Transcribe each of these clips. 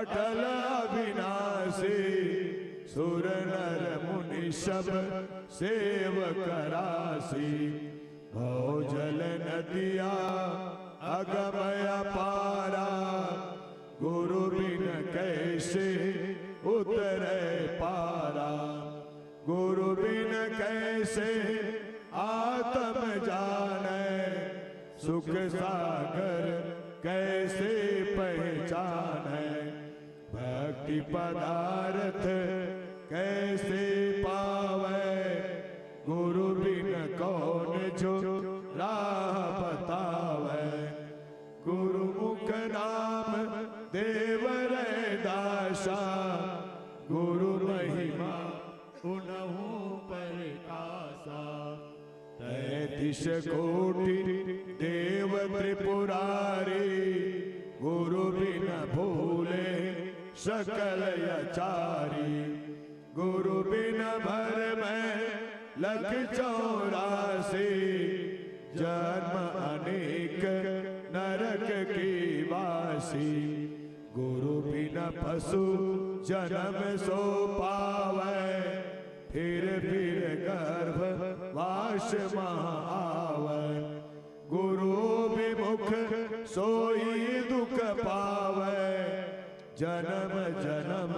अटल अविनाशी सुर नर मुनि सब सेव करासी। भवजल नदिया अगमय पारा गुरु बिन कैसे उतरे पारा। गुरु बिन कैसे आत्म जाने सुख सागर कैसे पहचाने। भक्ति पदार्थ कैसे पावे गुरु बिन कौन जो राह बतावे। गुरु मुख नाम देव रैदासा गुरु महिमा उनहु प्रकाशा। 33 कोटि देव त्रिपुरारी गुरु बिन भूले सकल आचारी। गुरु बिन भर में लख 84 जन्म अनेक नरक की वासी। गुरु बिन पशु जन्म सो पावे फिर गर्भ वास महा आवे। गुरु विमुख सोई दुख पावे जन्म जन्म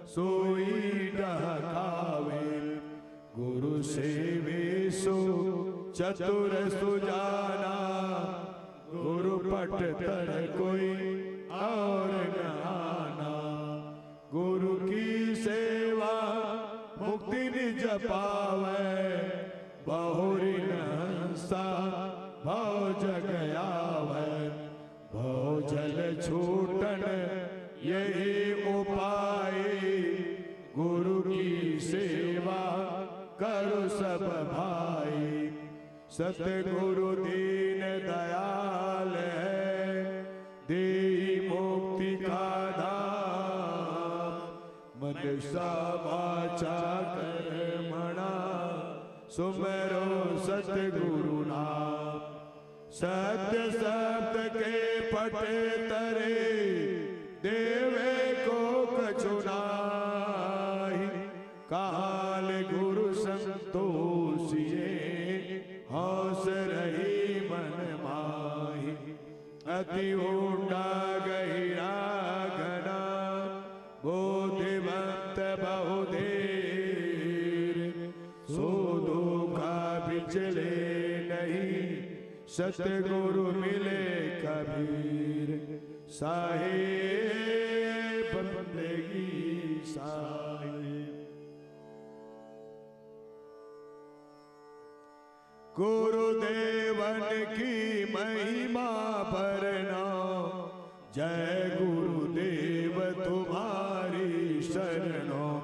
सोई डहकावे। गुरु सेवे सो चतुर सुजाना गुरु पट तर कोई और न आना। गुरु की सेवा मुक्ति निज पावे बहुरी न हंसा भव जग आवे। भव जल छूटन यही उपाय गुरु की सेवा करो सब भाई। सतगुरु दीन दयाल है देहि मुक्ति का धाम। मनसा वाचा कर्मणा सुमरो सतगुरु नाम। सत्य सत्य के पट तरे देवे को कछु नाहि। काल गुरु संतोषिए हौस रही मन माही। अति ऊंडा गहिरा घना बोधिवंत बहुधीर। सो धोखा बिचले नहीं सतगुरु मिले कबीर। साहेब बंदगी साहेब। गुरुदेवन की महिमा भरना जय गुरुदेव तुम्हारी शरणों।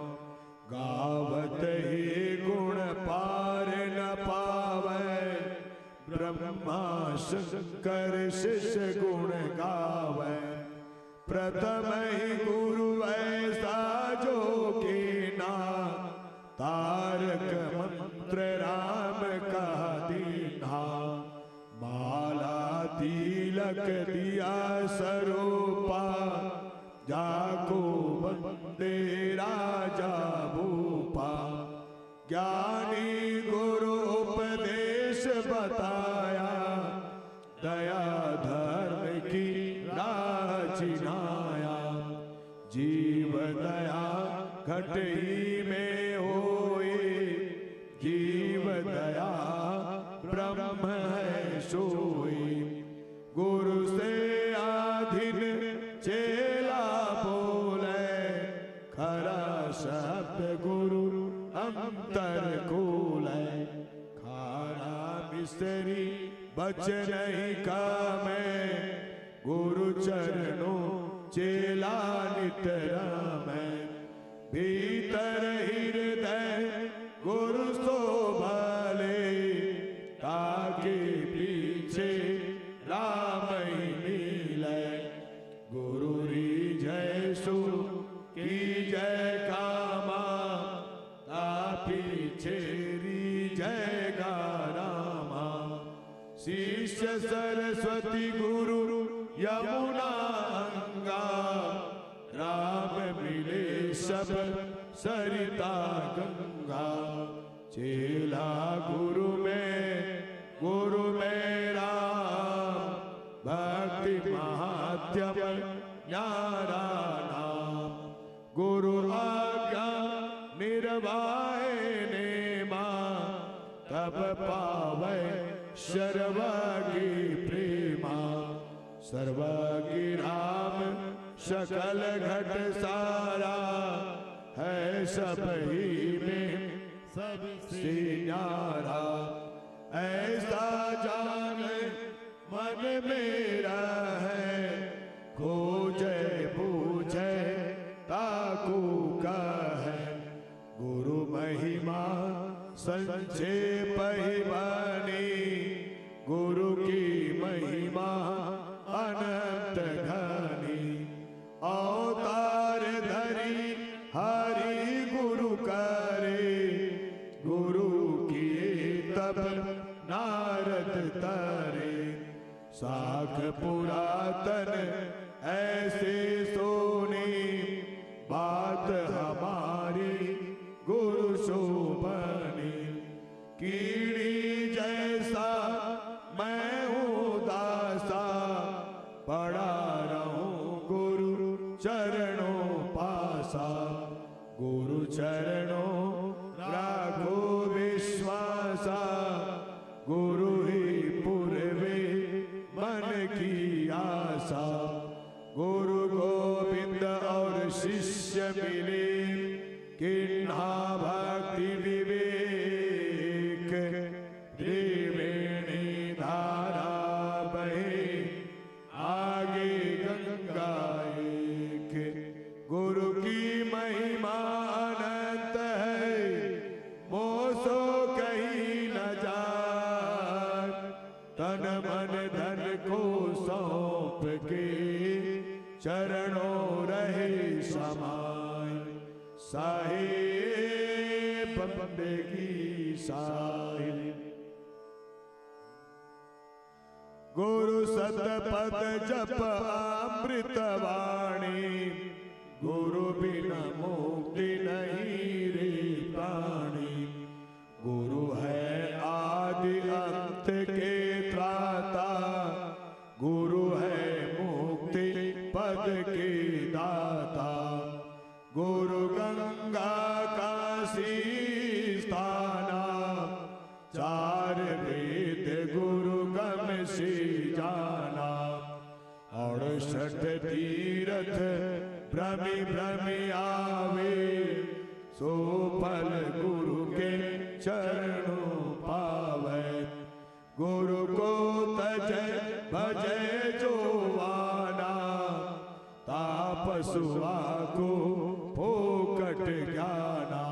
गावत ही गुण पार न पावे ब्रह्मा शंकर शिष्य गुण गावे। प्रथम ही गुरु ऐसा जो कीना तारक मंत्र राम का दीना। माला तिलक दिया स्वरूपा जाको वंदे राजा भूपा। ज्ञानी गुरु उपदेश बताया दया धर्म की राह चिनाया। जीव दया घट ही में होए जीव दया ब्रह्म है सोई। गुरु से आधीन चेला बोले खरा शब्द गुरु अंतर खोले। खारा मिस्त्री बच नहीं कामे गुरु चरणों चेला नितरा में। भीतर हृदय गुरु सो भले ताके पीछे राम ही मिले। गुरु री जय सु की जय कामा ता पीछे री जय गा रामा। शिष्य सरस्वती गुरु यमुना गंगा सब सरिता गंगा। चेला गुरु में राम, भक्ति महात्म न्यारा नाम। गुरु आज्ञा निर्वाहे नेमा, तब पावे सर्वज्ञ प्रेमा। सर्वज्ञ राम सकल घट सारा, है सब ही में सबसे न्यारा। ऐसा जान मन मेरा है, खोजे पूछे ताकू का है। गुरु महिमा संक्षेप ही बानी, गुरु की महिमा अनंत घनी। अवतार धरी हरि गुरु करे, गुरु किए तब नारद तरे। साख पुरातन ऐसे सोनी, बात हमारी गुरु शोभनी। कीड़ी जैसा मैं हूँ दासा, पड़ा रहूं गुरु चरणों पासा। गुरु चरणों राखो विश्वासा, गुरु ही पूर्वे मन की आशा। गुरु गोविंद और शिष्य मिले, किन्हा भक्ति विवेक। त्रिवेणी धारा बहे, आगे गंगा एक। गुरु की महिमा अनंत है, मोसो कहीं न जाए। तन मन धन को सौंप के, चरणों रहे समाय। साहिब बंदगी साहिब। गुरु सतपथ जप अमृत वाणी, गुरु बिना मुक्ति नहीं रे प्राणी। गुरु है आदि अंत के त्राता, गुरु है मुक्ति पद के दाता। गुरु गंगा काशी स्थाना, चार वेद गुरु गम से जाना। 68 तीरथ भ्रमि भ्रमि आवे, सो फल गुरु के चरणों पावे। गुरु को तजै भजै जो वाना, तापसुआ को फोकट ज्ञाना।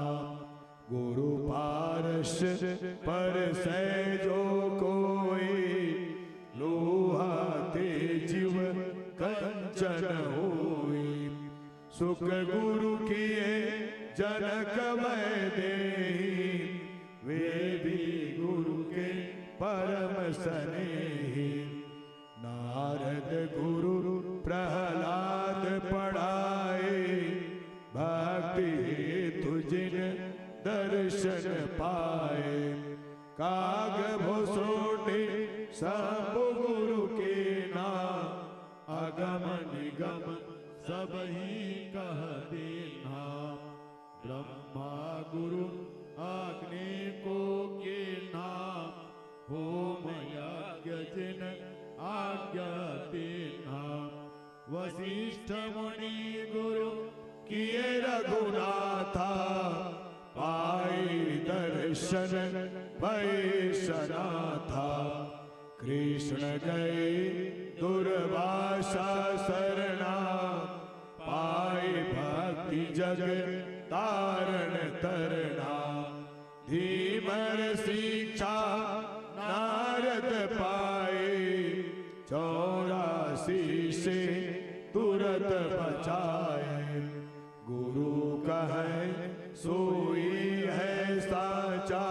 गुरु पारस पर से जो कोई, लोहा ते जीव कंचन होई। सुख गुरु किए जनक मैं देहि, वे भी गुरु के परम स्नेही। नारद गुरु प्रहलाद पढ़ाए, भक्ति हेतु जिन दर्शन पाए। काग भुसुंडी सब गुरु के नाम, अगम निगम सब ही कह देना। ब्रह्मा गुरु अग्नि को के नाम, होम यज्ञ जिन आज्ञा देना। वशिष्ठ मुनि गुरु किए रघुनाथा, पाई दर्शन भय सनाथा। कृष्ण गए दुर्वासा शरणा, पाई भक्ति जग तारण तरना। धीमर शिक्षा नारद पाए, 84 से तुरत बचाए। गुरु कहे सोई है साचा,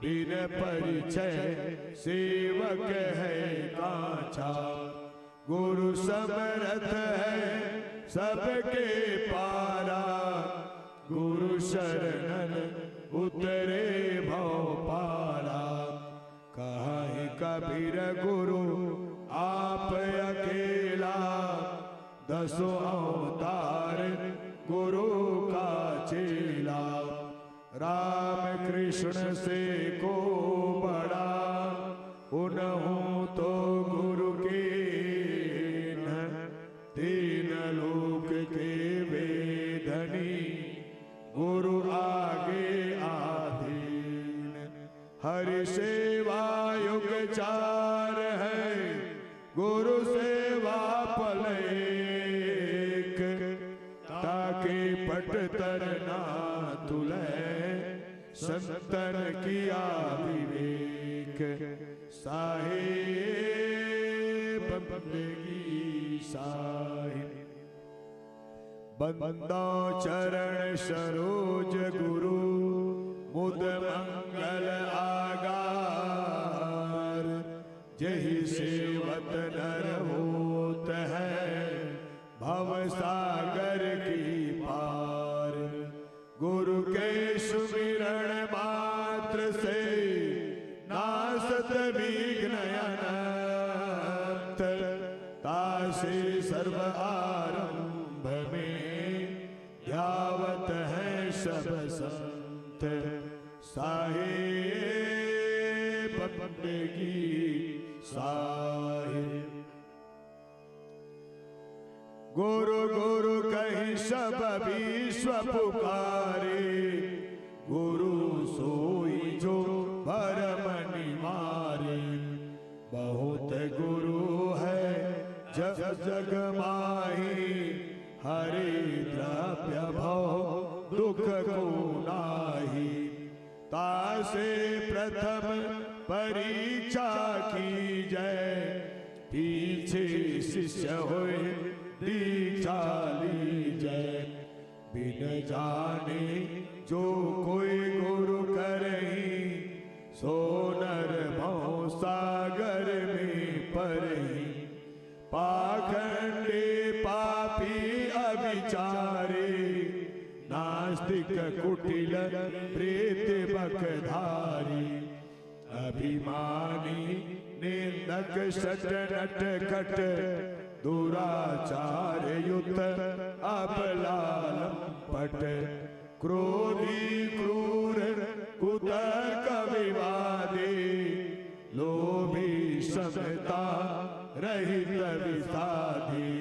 बिन परिचय सेवक है काचा। गुरु समर्थ है सबके पारा, गुरु शरणन उतरे भव पारा। कहीं कबीर गुरु आप अकेला, दसों अवतार गुरु का चेला। राम कृष्ण से को बड़ा, उन्हों तो गुरु के न, तीन लोक के वेदनी, गुरु आगे आधीन। हरि सेवा युग चार है, गुरु सेवा पल एक। ताके पट तरना तुले, संतन किया विवेक। साहेब बंदगी साहिब, बंदो चरण सरोज गुरु, मुद मंगल आगार। जही सेवत नर होत है, भव सागर की पार। गुरु के सुमिरण मात्र से, नासत विघ्न अनंत। तासे सर्व आरंभ में, ध्यावत है सब संत। साहेब बंदगी साहिब, गुरु गुरु कहीं सब विश्व पुकारे। गुरु सोई जो भरम निवारे, बहुत गुरु है जग जग माही। हरि द्रव्य भव दुख को नाही, तासे प्रथम परीक्षा की जय। पीछे शिष्य होए दीक्षा लीजय, बिन जाने जो कोई गुरु करही। सोनर भव सागर में परही, पाखंडे पापी अविचारे। नास्तिक कुटिल प्रेत बकधारी, अभिमानी निंदक सट नट कट। दुराचार युत अबलालम पट, क्रोधी क्रूर कुतर्क विवादी। लोभी समता रहित विसादी,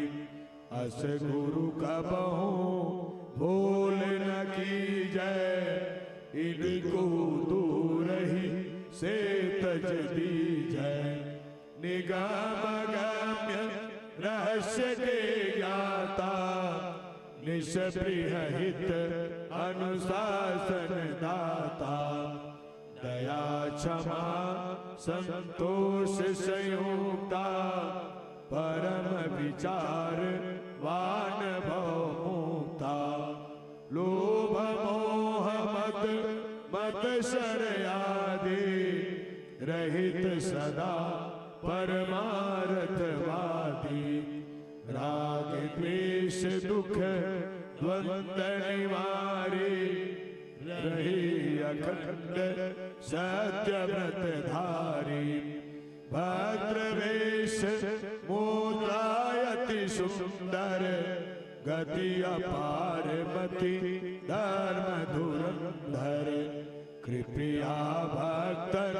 अस गुरु कबहु भूल न कीजय। इनको दूर ही से तज दीजय, निगम गम्य रहस्य के ज्ञाता। निष्प्रिय हित अनुशासन दाता, दया क्षमा संतोष संयुक्ता। परम विचार वान भव मुक्ता, लोभ मोह मद मत शरयादि। रहित सदा परमार्थवादी, राग द्वेष दुख द्वंद्व निवारी। रही अखंड सत्य व्रत धारी, भद्र वेश मुद्रायति सुंदर। गति अपार मति धर्म धुरंधर, कृपया भक्तन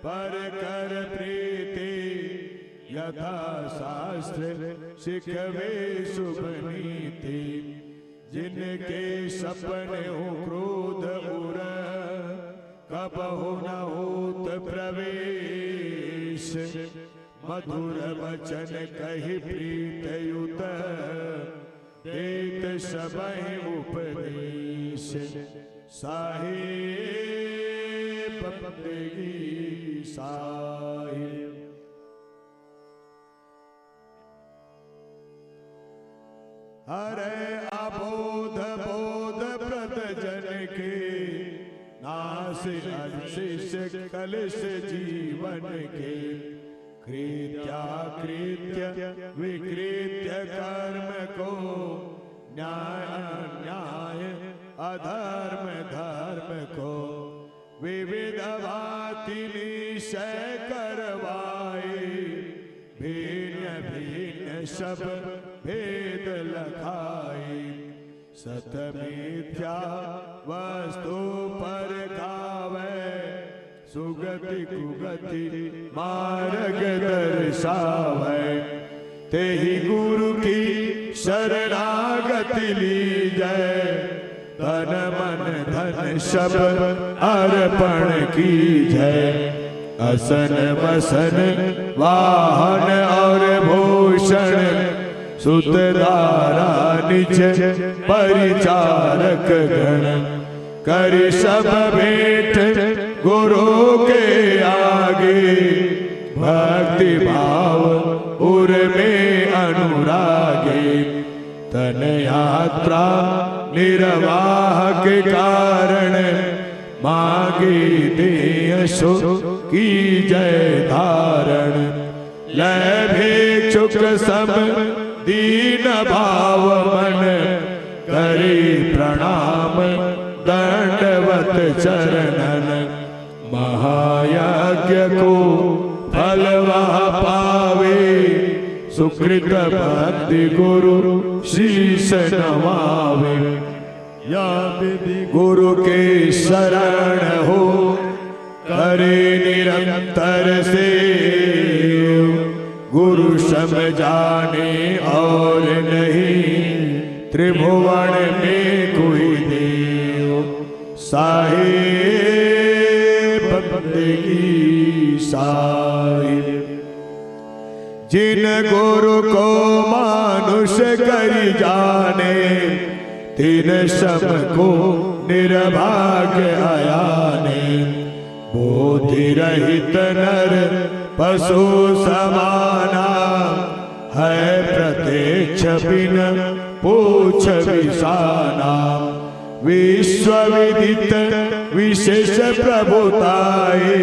पर कर प्रीति। यथा शास्त्र शिखवे शुभ नीति, जिनके सपने हो क्रोध उर। कबहु न होत प्रवेश, मधुर वचन कहि प्रीत युत। देत सबहि उपदेश, साहेब बंदगी साहिब। हरे अबोध बोध प्रद जन के, नाश अशिष कलश जीवन के। कृत्याकृत्य विकृत्य कर्म को न्याय अन्याय अधर्म धर्म को विविध भांति निश्चय करवाए भिन्न भिन्न सब भेद लखाए सत मिथ्या वस्तु पर खावे सुगति कुगति मार्ग दर्शावे तेहि गुरु की शरणागति लीजै तन मन धन सब अर्पण कीजै असन वसन वाहन और भूषण सुत दारा निज परिचारक गण कर सब भेंट गुरु के आगे भक्ति भाव उर में अनुरागे तन यात्रा निर्वाह के कारण मांगे देयशो की जय धारण लय भिक्षुक सम दीन भाव मन करे प्रणाम दंडवत चरणन महायज्ञ को फल वह पावे सुकृत भक्ति गुरु शीश नवावे या विधि गुरु के शरण हो करे निरंतर से गुरु सम जाने और नहीं त्रिभुवन में कोई देव साहिब बंदगी साहिब जिन गुरु को मानुष करी जाने तीन सम को निर्भाग्य आयाने बोधि रहित नर पशु समाना है प्रत्यक्ष बिन पूछ विसाना विश्व विदित विशेष प्रभुताए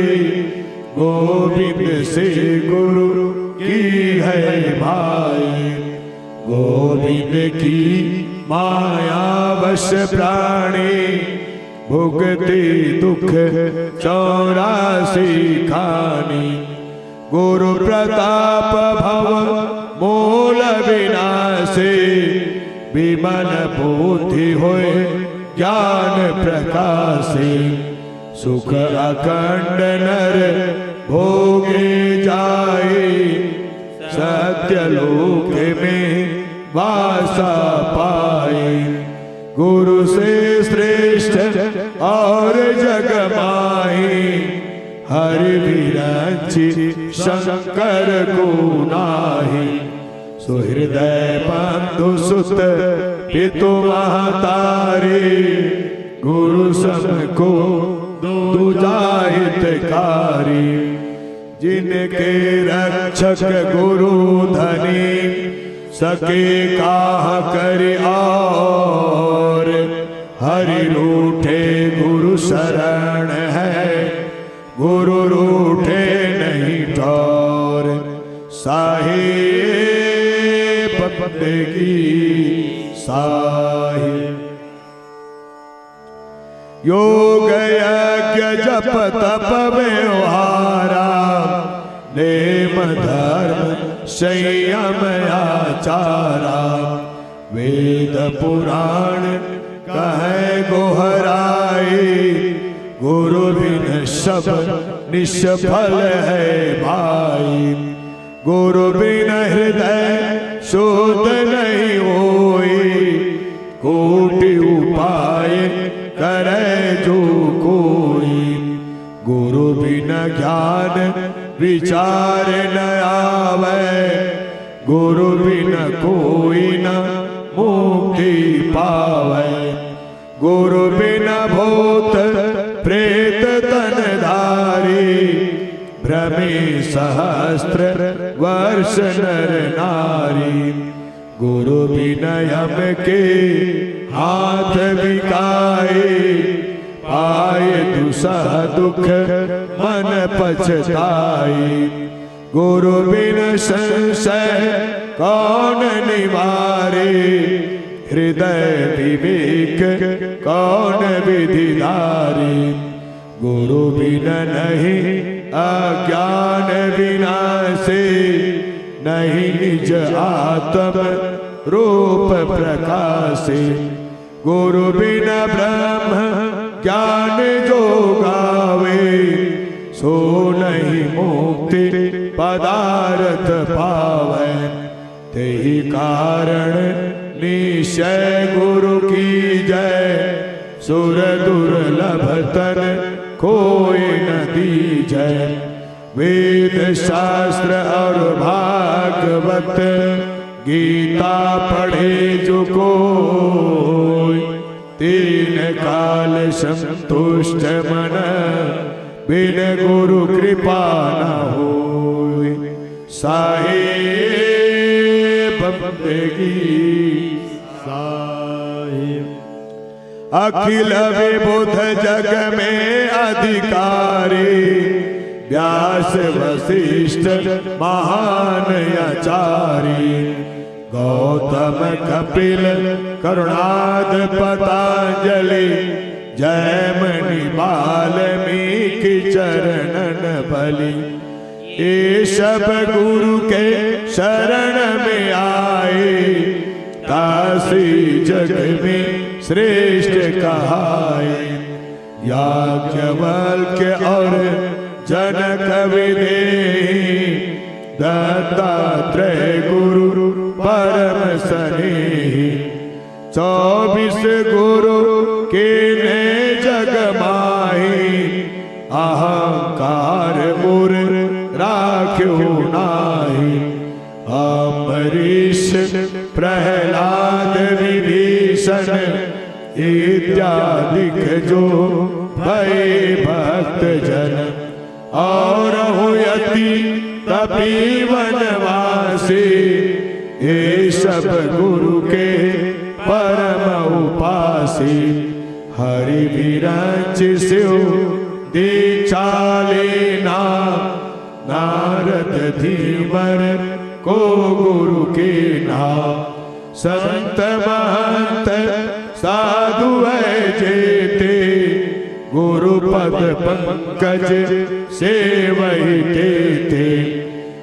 गोविंद से गुरु की है भाई गोविंद की माया वश प्राणी भुगते दुख 84 खानी गुरु प्रताप भव मूल विनाशे विमल बुद्धि होए ज्ञान प्रकाशे सुख अखंड नर भोगे जाए सत्यलोक में वासा पाए गुरु से श्रेष्ठ और जग माही हरि विरंची शंकर को नाही सुहृदय बंधु सुत पितु महतारे गुरु सम को दूजा हितकारी जिनके रक्षक गुरु धनी सके काह कर और हरि रूठे गुरु शरण है गुरु रूठे नहीं ठौर साहिब बंदगी साहिब योग यज्ञ जप तप व्यवहारा नेम धर्म संयम आचारा वेद पुराण कहे गोहराए गुरु बिन सब निष्फल है भाई गुरु बिन हृदय शुद्ध नहीं होई कोटि उपाय करे जो कोई गुरु बिन ज्ञान विचार न आवे गुरु बिन कोई न मुक्ति पावे गुरु बिन भूत प्रेत तन धारी भ्रमे सहस्त्र वर्ष नर नारी गुरु बिन यम के हाथ बिकाए पाए दुसह दुख मन पछताए गुरु बिन संशय कौन निवारे, हृदय विवेक कौन विधिधारे। गुरु बिन नहीं अज्ञान विनाशे, नहीं निज आत्म रूप प्रकाशे। गुरु बिन ब्रह्म ज्ञान जो गावे, सो नहीं मुक्ति पदार्थ पावे। तेहि कारण निश्चय गुरु की जय, सुर दुर्लभ तन कोई न दीजै। वेद शास्त्र और भागवत, गीता पढ़े जो कोई, तीन काल संतुष्ट मन, बिन गुरु कृपा न होय। साहिब बंदेगी साहिब, अखिल विबुध जग में अधिकारी, व्यास वशिष्ठ महान आचार्य। गौतम कपिल करुणाद पतंजलि, जयमणि वाल्मीकि चरणन बलि। ये सब गुरु के शरण में आए, काशी जग में श्रेष्ठ कहाए। याज्ञवल्क्य और जनक विदेही, दत्तात्रेय गुरु परम स्नेही। 24 गुरु के ने जग माही, अहंकार मुर राख्यो नाही। अम्बरीश प्रहलाद विभीषण, इत्यादिक जो भय भक्त जन। और हुयति तपी वनवासी, ये सब गुरु के परम उपासी। हरि विरंच शिव दीक्षा लेना, नारद धीवर को गुरु के नाम। संत महंत साधु है जेते, गुरु पद पंकज सेवहि तेते।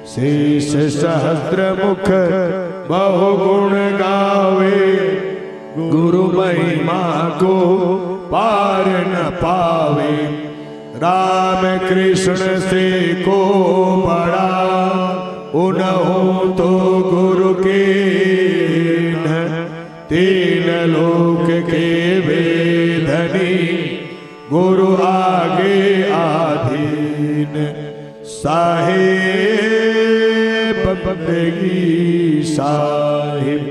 शेष सहस्र मुख बहुगुण गावे, गुरु महिमा को पार न पावे। राम कृष्ण से को बड़ा, उन्हों तो गुरु के न। तीन लोक के वेदनी, गुरु आगे आधीन। साहिब बंदेगी साहिब,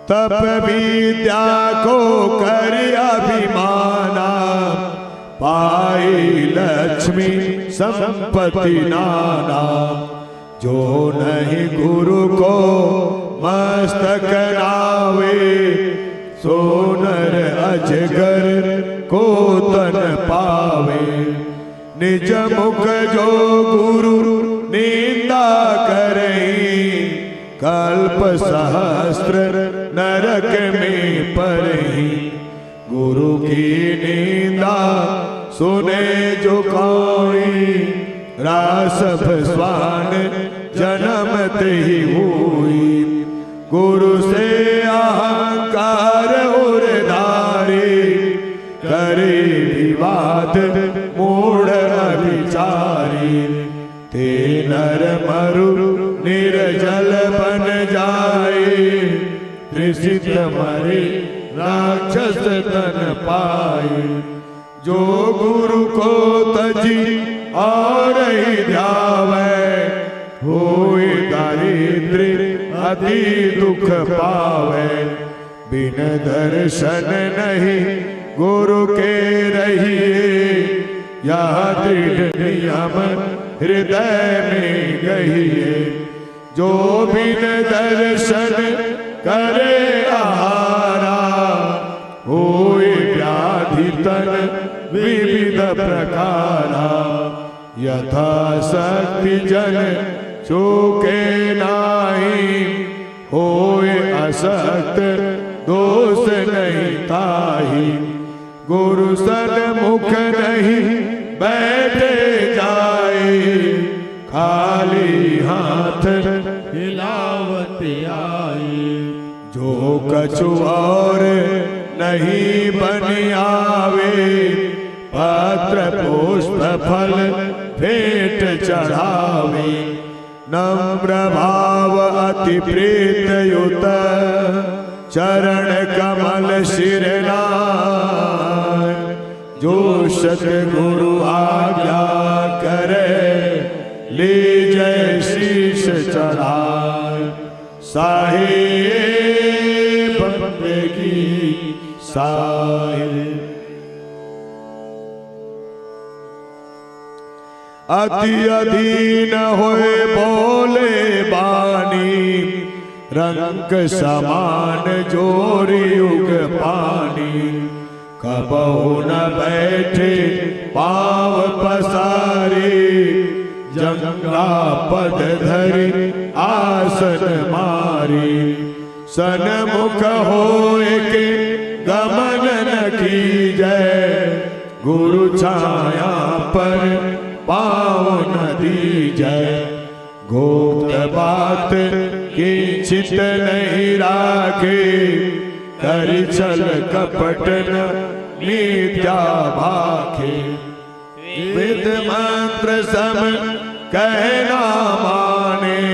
तप विद्या को कर अभिमाना। पाई लक्ष्मी संपत्ति नाना, जो नहीं गुरु को मस्तक नावे। सो नर अजगर को तन पावे, निज मुख जो गुरु निंदा करही। कल्प सहस्त्र नरक में परही, गुरु की निंदा सुने जो कोई। रासभ स्वान जन्मते ही हुई, गुरु से अहंकार उर्धारे। करे विवाद मूढ़ अभिचारी, ते नर मरु निर्जल बन जाए। त्रिसित मरे राक्षस तन पाए, जो गुरु को तजी और ही ध्यावे। होए दारिद्र अति दुख पावे, बिन दर्शन नहीं गुरु के रहिए। यह दृढ़ नियम हृदय में गहिए, जो बिन दर्शन करे आहारा। होए व्याधि तन विविध प्रकारा, यथा शक्ति जन चूके नाही, होए असक्त दोष नहीं ताही। गुरु सन्मुख नहीं बैठे जाए, खाली हाथ हिलावत आई। जो कछु और नहीं बन आवे, पत्र पुष्प फल भेंट चढ़ावे। नम्र भाव अति प्रीत युत, चरण कमल शिरनाय। जो सतगुरु आज्ञा करे, लीजय शीश चढ़ाए। साहिब बंदगी साहिब। अति अधीन होए बोले बानी, रंग समान जोरी युग पानी। कबहु न बैठे पाव पसारे, जंगा पद धरि आसन मारी। सन्मुख होए के गमन न कीजय, गुरु छाया पर पाँव न दीजय। गुप्त बात किंचित नहीं राखे, करि छल कपट न मिथ्या भाखे। वेद मंत्र सम कहना माने,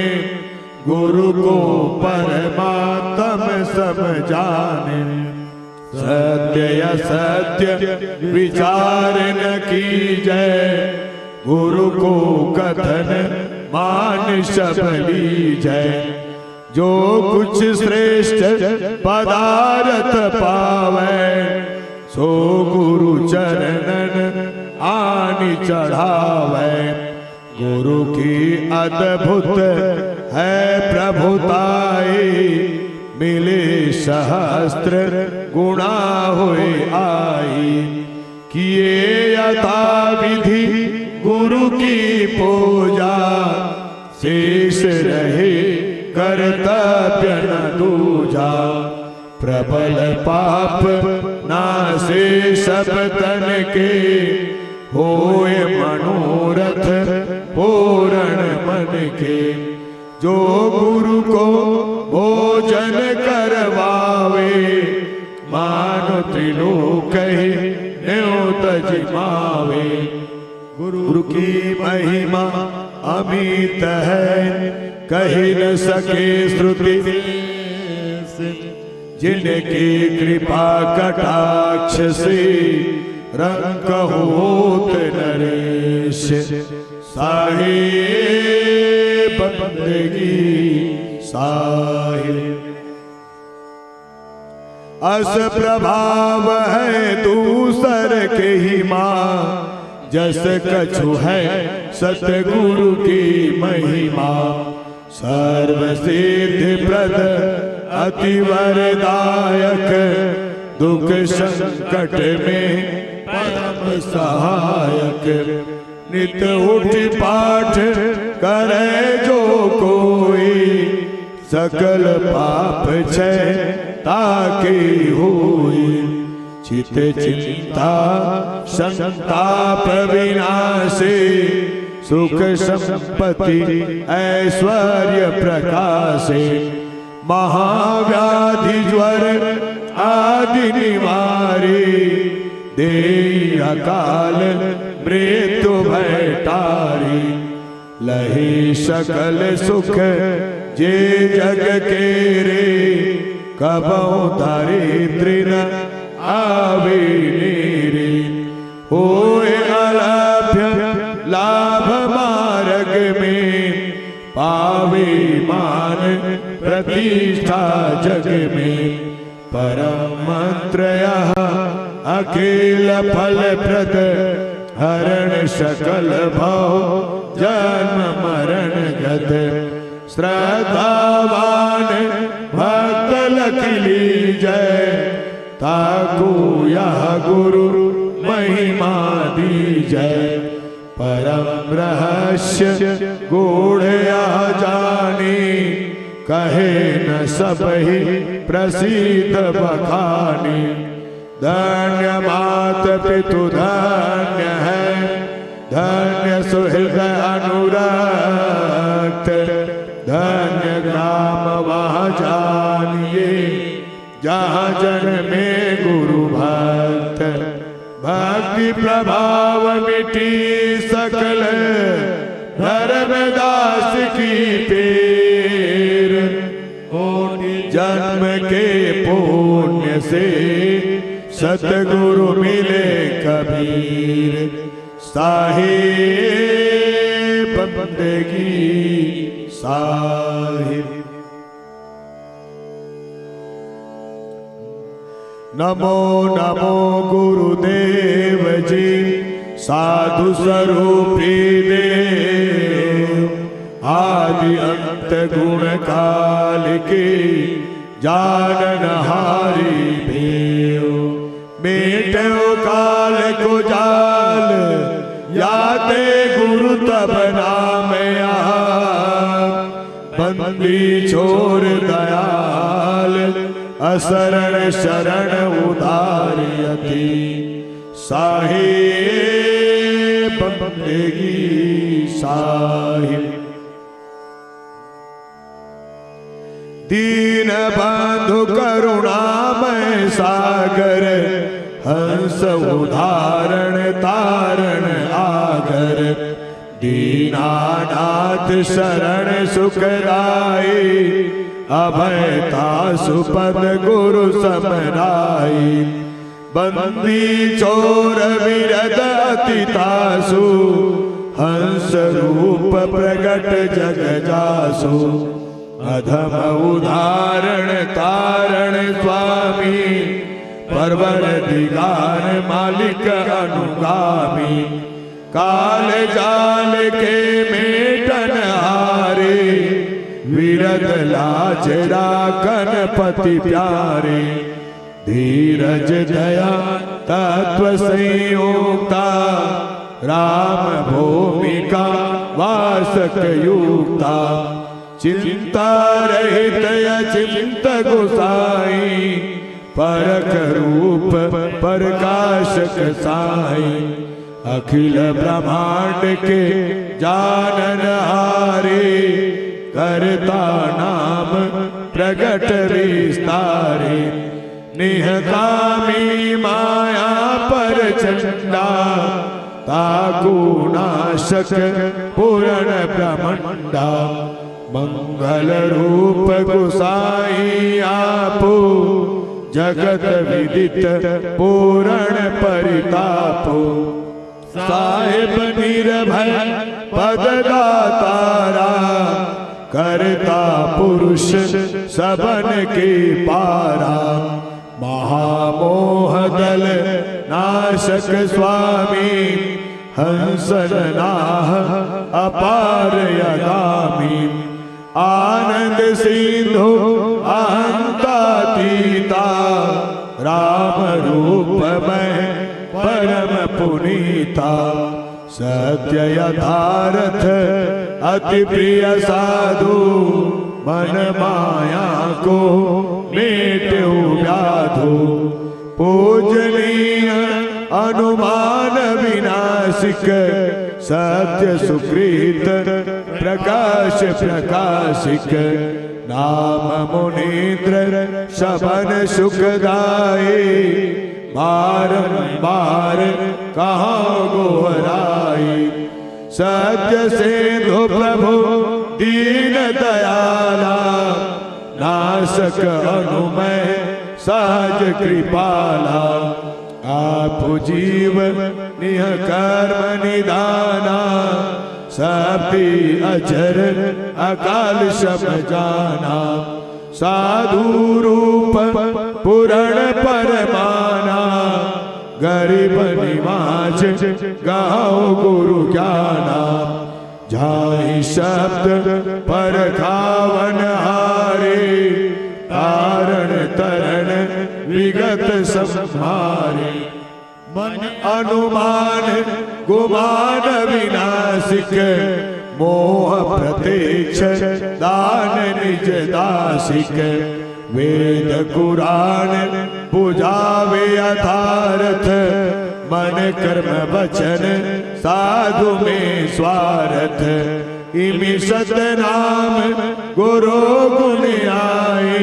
गुरु को परमात्म सब जाने। सत्य असत्य विचार न कीजय, गुरु को कथन मान सब लीजय। जो कुछ श्रेष्ठ पदार्थ पावे, सो गुरु चरणन आनि चढ़ावे। गुरु की अद्भुत है प्रभुताई, मिले सहस्त्र गुणा हुए आई। किए यथा विधि गुरु की पूजा, शेष रहे कर्तव्य न दूजा। प्रबल पाप नासे सब तन के, होए मनोरथ पूर्ण मन के। जो गुरु को भोजन करवावे, मानो त्रिलोक न्योत जिमावे। गुरु की महिमा अमित है, कही न सके श्रुति जिनकी कृपा कटाक्ष से। रंग होत नरेश, साहिब बंदगी साहिब। अस प्रभाव है दूसर के ही माँ, जस कछु है सतगुरु की महिमा। सर्व सिद्धि प्रद अति वरदायक, दुख संकट में परम सहायक। नित उठ पाठ करे जो कोई, सकल पाप क्षय ताके होई। चित चिंता संताप विनाशे, सुख संपत्ति ऐश्वर्य प्रकाशे। महाव्याधि ज्वर आदि निवारे, देई अकाल मृत्यु भय टारी। लहे सकल सुख जे जग केरे, कबहु दारिद्र्य न आवे नेरे। होए अलभ्य लाभ मार्ग में, पावे मान प्रतिष्ठा जग में। परम मंत्र यह अखिल फल प्रद, हरण सकल भव जन्म मरण गत। श्रद्धावान भक्त लख लीजय, ताकू यह गुरु महिमा दीजय। परम रहस्य गूढ़ जानी, कहे न सबहि प्रसिद्ध बखानी। धन्य मात पितु धन्य है, धन्य सुहृदय अनुरक्त, धन्य ग्राम वहाँ जानिए, जहाँ जन्मे गुरु भक्त। भक्ति प्रभाव मिटी सकल, धर्मदास की पीर। जन्म के पुण्य से सतगुरु मिले कबीर, साहिब बंदगी साहिब। नमो नमो गुरुदेव जी, साधु स्वरूपी देव। आदि अंत गुण काल के जाननहारी भेव। मेटो काल को जाल, याते गुरु तब नाम आप। बंदी छोर दयाल, असरण शरण उदारियति। साहिब बंदेगी साहिब। दीन बंधु करुणामय सागर, हंस उदाहरण तारण आगर। दीनानाथ शरण सुखदाई, अभयता सुपद गुरु समराई। बंदी चोर विरद अतितासु, हंस रूप प्रगट जग जासु। अधम उदाहरण तारण स्वामी, परवर दिगार मालिक अनुगामी। काल जाल के मेटन हारे, विरद लाज राखन पति प्यारे। धीरज दया तत्व संयुक्ता, राम भूमिका वासक युक्ता। चिंता रहित अचिंत गोसाई, परख रूप प्रकाशक साई। अखिल ब्रह्मांड के जाननहारे, करता नाम प्रगट विस्तारे। निहकामी माया पर चंडा, ताकू नाशक पूर्ण ब्रह्मंडा। मंगल रूप गोसाई आपो, जगत विदित पूर्ण परितापो। साहिब निर्भय पद दातारा, करता पुरुष सबन के पारा। महामोह दल नाशक स्वामी, हंसन नाह अपार अगामी। आनंद सिंधु अहंतातीता, राम रूप में परम पुनीता। सत्य यथार्थ अति प्रिय साधु, मन माया को मेटो व्याधु। पूजनीय अनुमान विनाशिक, सत्य सुकृत प्रकाश प्रकाशिक। नाम मुनीन्द्र शबन सुखदाई, बारंबार कहाँ गोहराई। सत्य सिंधु प्रभु दीन दयाला, नाशक अनुमय सहज कृपाला। आप जीव निह कर्म निदाना, सभी अजर अकाल शब जाना। साधु रूप पुरण परमाना, गरीब निवाज गाओ गुरु ज्ञाना। जाहि शब्द पर खावन हारे, तारण तरण विगत संहारे। मन अनुमान गुमान विनाशिक मोह प्रत्यक्ष दान निज दासिक वेद कुरान पुजावे यथार्थ मन कर्म वचन साधु में स्वार्थ इमि सतनाम गुरु गुण आई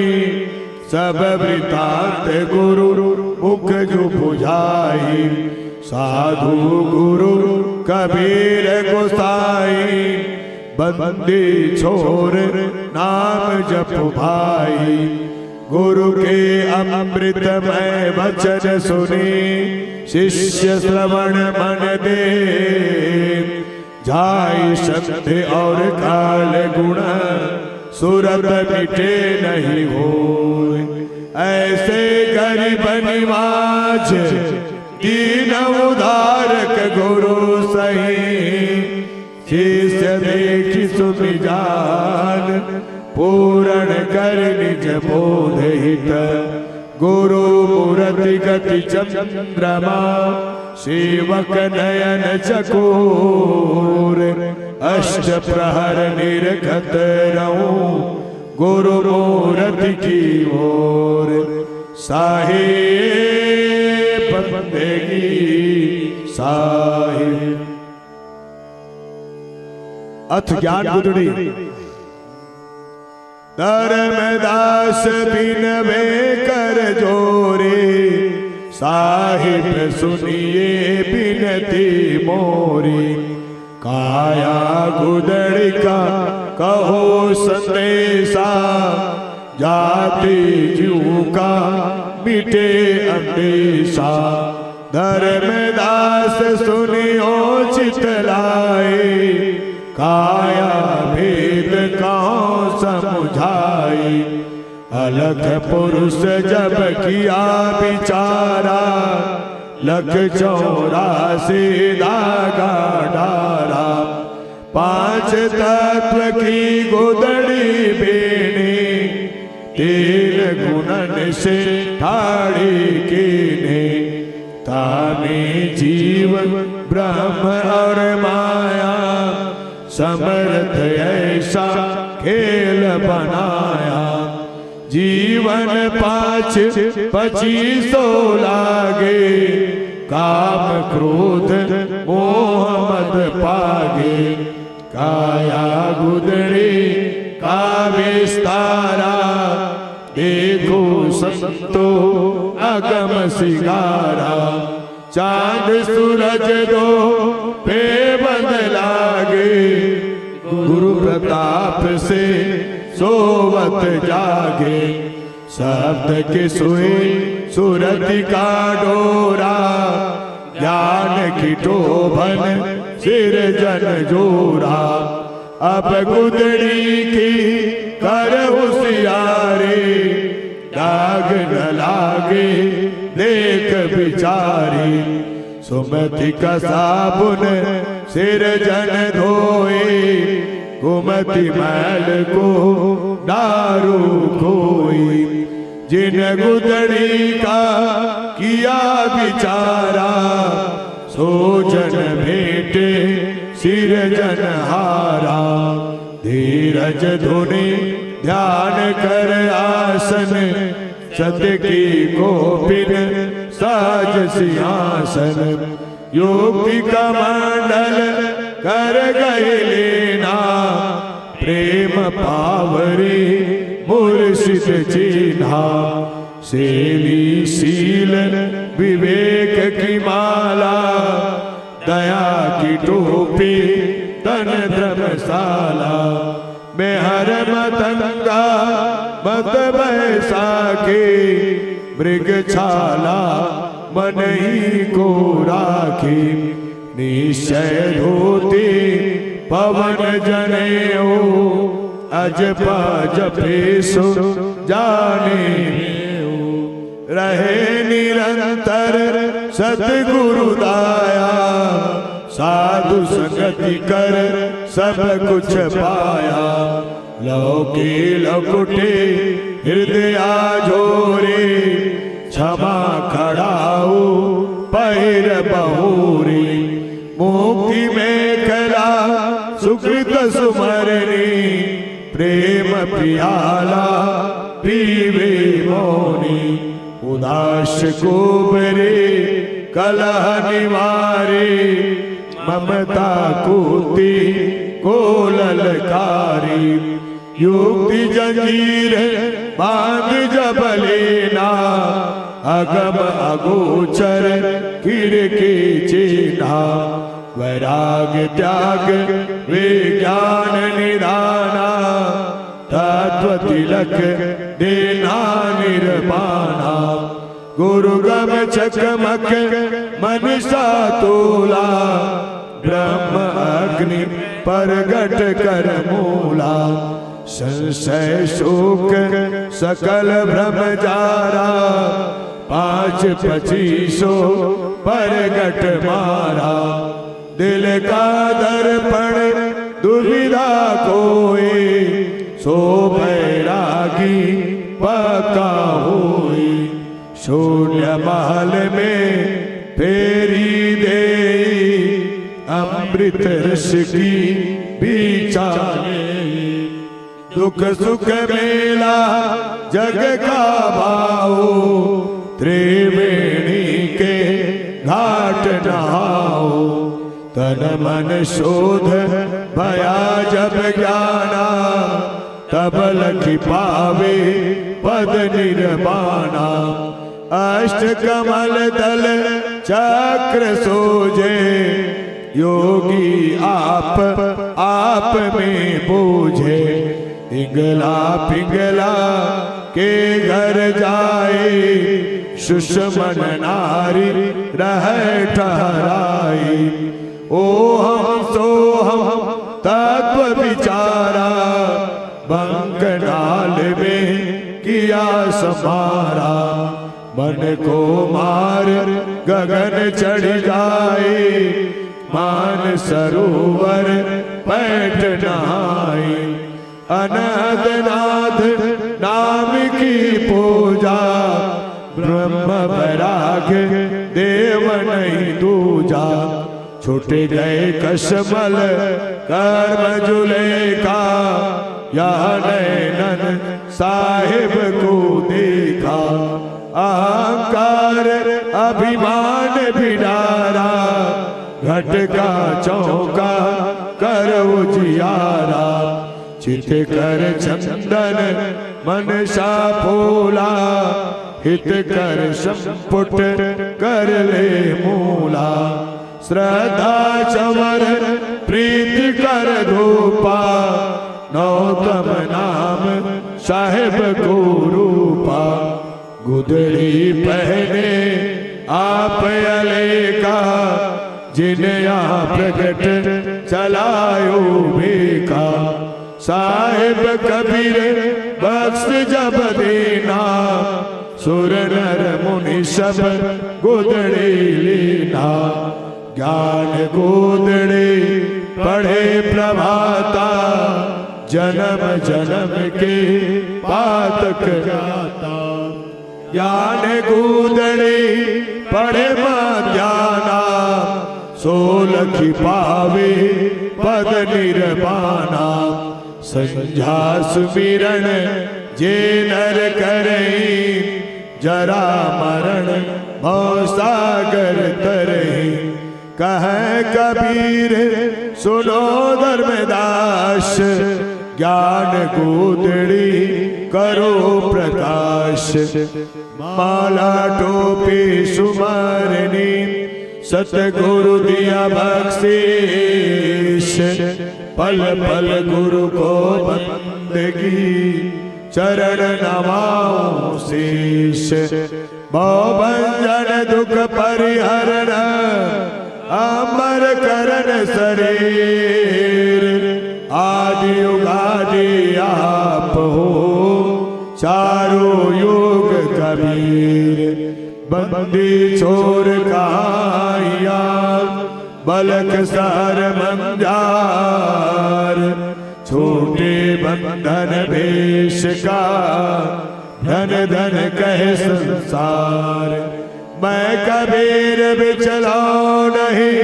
सब वृतांत गुरु मुख जो बुझाई साधु गुरु कबीर गोसाई बंदी छोर नाम जप भाई गुरु के अमृतमय वचन सुनी शिष्य श्रवण मन दे जाय संत और काल गुण सुरत मिटे नहीं होय ऐसे गरीब निवाज दीन उदारक गुरु सही शिष्य देखी सुनि जान पूर्ण कर निज बोध हित गुरु मूर्ति गति चंद्रमा सेवक नयन चकोर अष्ट प्रहर निर्गत रहूं गुरु मूर्ति की ओर साहिब बंदेगी साहिब। अथ ज्ञान गुदड़ी धर्मदास बिनवे कर जोरे साहिब सुनिए बिनती मोरी काया गुदड़ी का कहो संदेशा जाति जीव का मिटे अंदेशा धर्मदास सुनियो चितलाए काया भेद कहाँ समझाई अलख पुरुष जब किया बिचारा लख 84 धागा डारा पांच तत्व की गुदड़ी बेने 3 गुणन से ठाड़ी कीने ताने जीव ब्रह्म और माया समर्थ ऐसा खेल बनाया जीवन 5-25 लागे काम क्रोध मोह मद पागे काया गुदड़ी का विस्तारा देखो संतो अगम सिगारा चांद सूरज दो पे बंद लागे गुरु प्रताप से सोवत जागे शब्द के सोए सुरति का डोरा ज्ञान की टोभन सिर जन जोरा अब गुदड़ी की कर होशियारे दाग न लागे देख बिचारी सुमति का साबुन सिर जन धोए कुमति मैल को दारू खोई जिन गुदड़ी का किया बिचारा सो जन भेटे सिर जन हारा धीरज धुनि ध्यान कर आसन सत्य की गोपिन साज सिंहासन योगी का मंडल कर गए लेना प्रेम पावरे मुर्शिद चिन्हा सेली शील विवेक की माला दया की टोपी तन धर्मशाला में हर मतंगा मत बैसाखे मृगशाला मन ही को राखी निश्चय धोती पवन जनेऊ अजपा जपे सो जाने रहे निरंतर सतगुरु दाया साधु संगति कर सब कुछ पाया लौके लकुटे हृदय जोरे क्षमा खड़ाऊ पैर पियाला पीवे मौनी, उदास कुबरे कलह निवारे, ममता कूती को ललकारी, युक्ति जंजीर बांध जब लेना, अगम अगोचर खिड़की चिन्हा, वैराग त्याग विज्ञान निधाना, तत्व तिलक देना निर्वाणा, गुरु गम चकमक मनसा तोला, ब्रह्म अग्नि परगट कर मूला, संशय शोक सकल भ्रम जारा, 5-25 परगट मारा, दिल का दर्पण दुविधा कोई, सो बैरागी पक्का होई, शून्य महल में फेरी दे, अमृत रस की बिचारे, दुख सुख मेला जग का भाओ, त्रिवेणी के घाट नहाओ, तन मन शोध भया जब ज्ञाना, तब लखी पावे पद निर्वाणा, अष्ट कमल दल चक्र सोजे, योगी आप में बूझे, पिंगला पिंगला के घर जाए, सुषमन नारी रह ठहराई, ओ हम सो हम तत्व विचारा, बंकनाल में किया समारा, मन को मार गगन चढ़ जाए, मान सरोवर पैठ नहाए, अनहदनाथ नाम की पूजा, ब्रह्म वैराग देव नहीं दूजा, छूटे गए कशमल कर्म जुले का, या नैनन साहिब को देखा, अहंकार अभिमान भी डारा, घट का चौका कर उजियारा, चित कर चंदन मनसा फूला, हित कर संपुट कर ले मूला, श्रद्धा चवर प्रीति कर धूपा, नौतम नाम साहेब को रूपा, गुदड़ी पहने आप अले का, जिन्हें यहाँ प्रकट चलायो बेका, साहिब कबीर बख्श जब देना, सुर नर मुनि सब गोदड़े लेना, ज्ञान गोदड़े पढ़े प्रभाता, जन्म जन्म के पातक जाता, ज्ञान गोदड़े पढ़े माध्याना, सोलखी पावे पद निर्वाणा, संध्या सुमिरन जे नर करे, जरा मरण भवसागर तरे, कहे कबीर सुनो धर्मदास, ज्ञान गोदड़ी करो प्रकाश, माला टोपी सुमरनी, सतगुरु दिया बख्शीश, पल पल गुरु को बंदगी, चरण नमाओ शीश, भवभंजन दुख परिहरण, अमर करण शरीर, आदि युगादि आप हो, चारों युग कबीर, बंदी छोर काया, बलक सार मंजार, छोटे बंधन भेष का, धन धन कहे संसार, मैं कबीर बिचलाओ नहीं,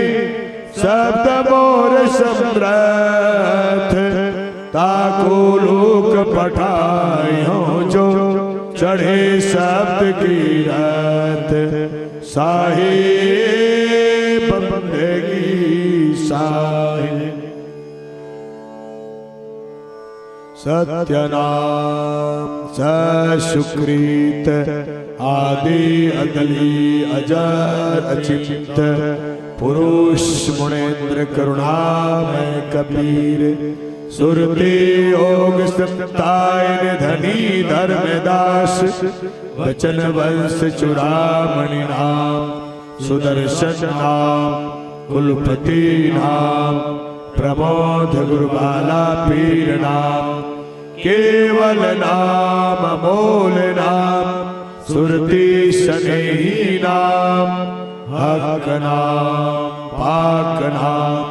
शब्द मोर समर्थ, ताको लोक पठायो जो चढ़े शब्द की रात साहिब बंदगी साहिब सत्यनाम सुकृत आदि अदली अजर अचिंत पुरुष मुनेन्द्र करुणामय कबीर सुरति योग सप्ताय धनी धर्मदास वचन वंश चुरामणि नाम सुदर्शन नाम कुलपति नाम प्रमोद गुरुबाला पीर नाम केवल नाम मोल नाम सुरति शनि नाम हक नाम पाक नाम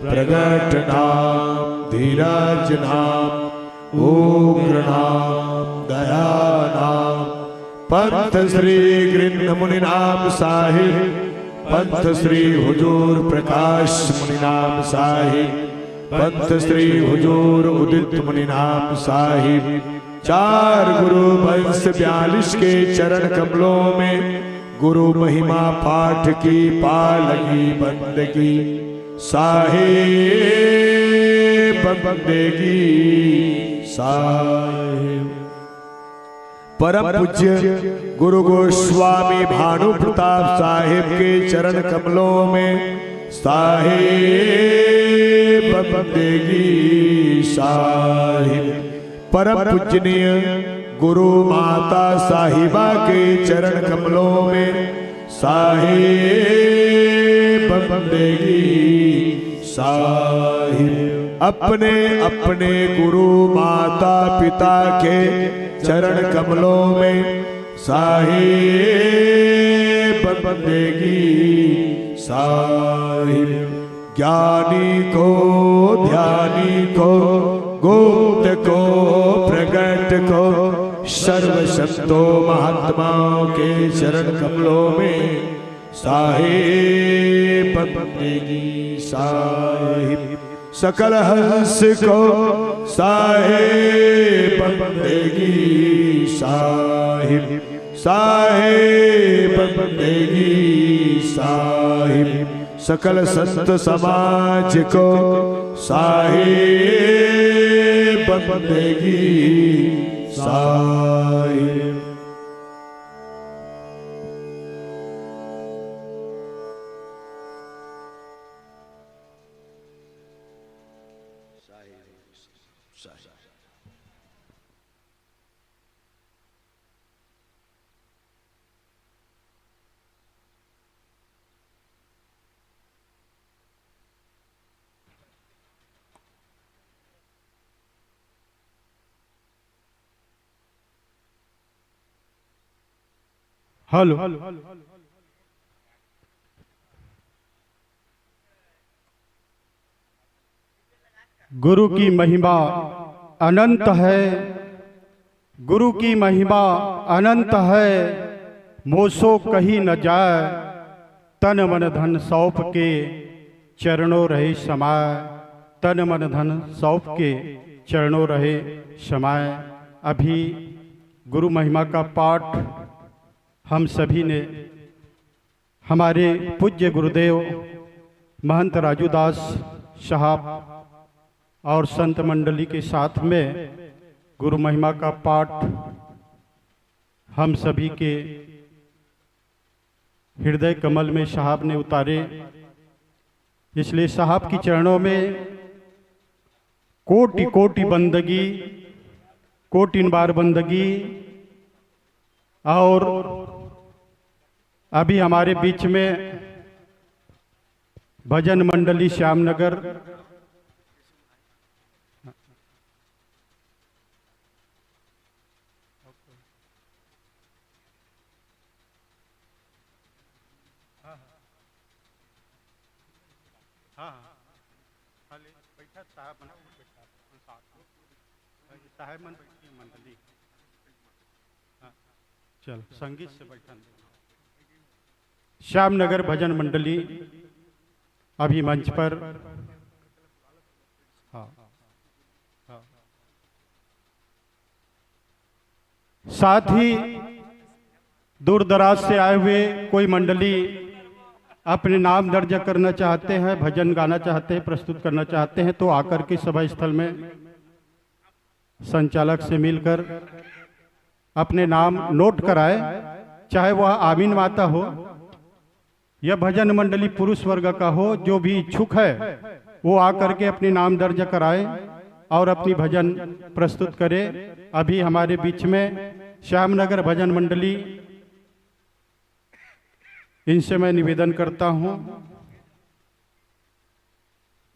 प्रगट नाम धीरज नाम उग्र नाम दया नाम पंथ श्री गृह मुनि नाम साहिब पंथ श्री हुजूर प्रकाश मुनि नाम साहिब पंथ श्री हुजूर उदित मुनि नाम साहिब चार गुरु वंश 42 के चरण कमलों में गुरु महिमा पाठ की पालगी बंदगी साहिब बंदगी साहिब परम पूज्य गुरु गोस्वामी भानु प्रताप साहिब के चरण कमलों में साहिब बंदगी साहिब परम पूजनीय गुरु माता साहिबा के चरण कमलों में साहिब बंदगी साहिब अपने अपने गुरु माता पिता के चरण कमलों में साहिब बंदगी साहिब ज्ञानी को ध्यानी को गुप्त को प्रगट को सर्व संतों महात्माओं के चरण कमलों में साहिब बंदगी साहिब सकल हंस को साहिब बंदगी साहिब साहिब बंदगी साहिब सकल संत समाज को साहिब बंदगी साहिब हेलो गुरु की महिमा अनंत है, गुरु की महिमा अनंत है, मोसो कहीं न जाए, तन मन धन सौंप के चरणों रहे समाए, तन मन धन सौंप के चरणों रहे समाए। अभी गुरु महिमा का पाठ हम सभी ने हमारे पूज्य गुरुदेव महंत राजूदास साहब और संत मंडली के साथ में गुरु महिमा का पाठ हम सभी के हृदय कमल में साहब ने उतारे। इसलिए साहब की चरणों में कोटि कोटि बंदगी, कोटिन बार बंदगी। और अभी हमारे बीच में भजन मंडली श्यामनगर मंडली चल संगीत से बैठन श्यामनगर भजन मंडली अभी मंच पर। हाँ हाँ साथ ही दूर दराज से आए हुए कोई मंडली अपने नाम दर्ज करना चाहते हैं, भजन गाना चाहते हैं, प्रस्तुत करना चाहते हैं, तो आकर के सभा स्थल में संचालक से मिलकर अपने नाम नोट कराए। चाहे वह आमीन माता हो या भजन मंडली पुरुष वर्ग का हो, जो भी इच्छुक है वो आकर के अपने नाम दर्ज कराए और अपनी भजन प्रस्तुत करे। अभी हमारे बीच में श्यामनगर भजन मंडली, इनसे मैं निवेदन करता हूं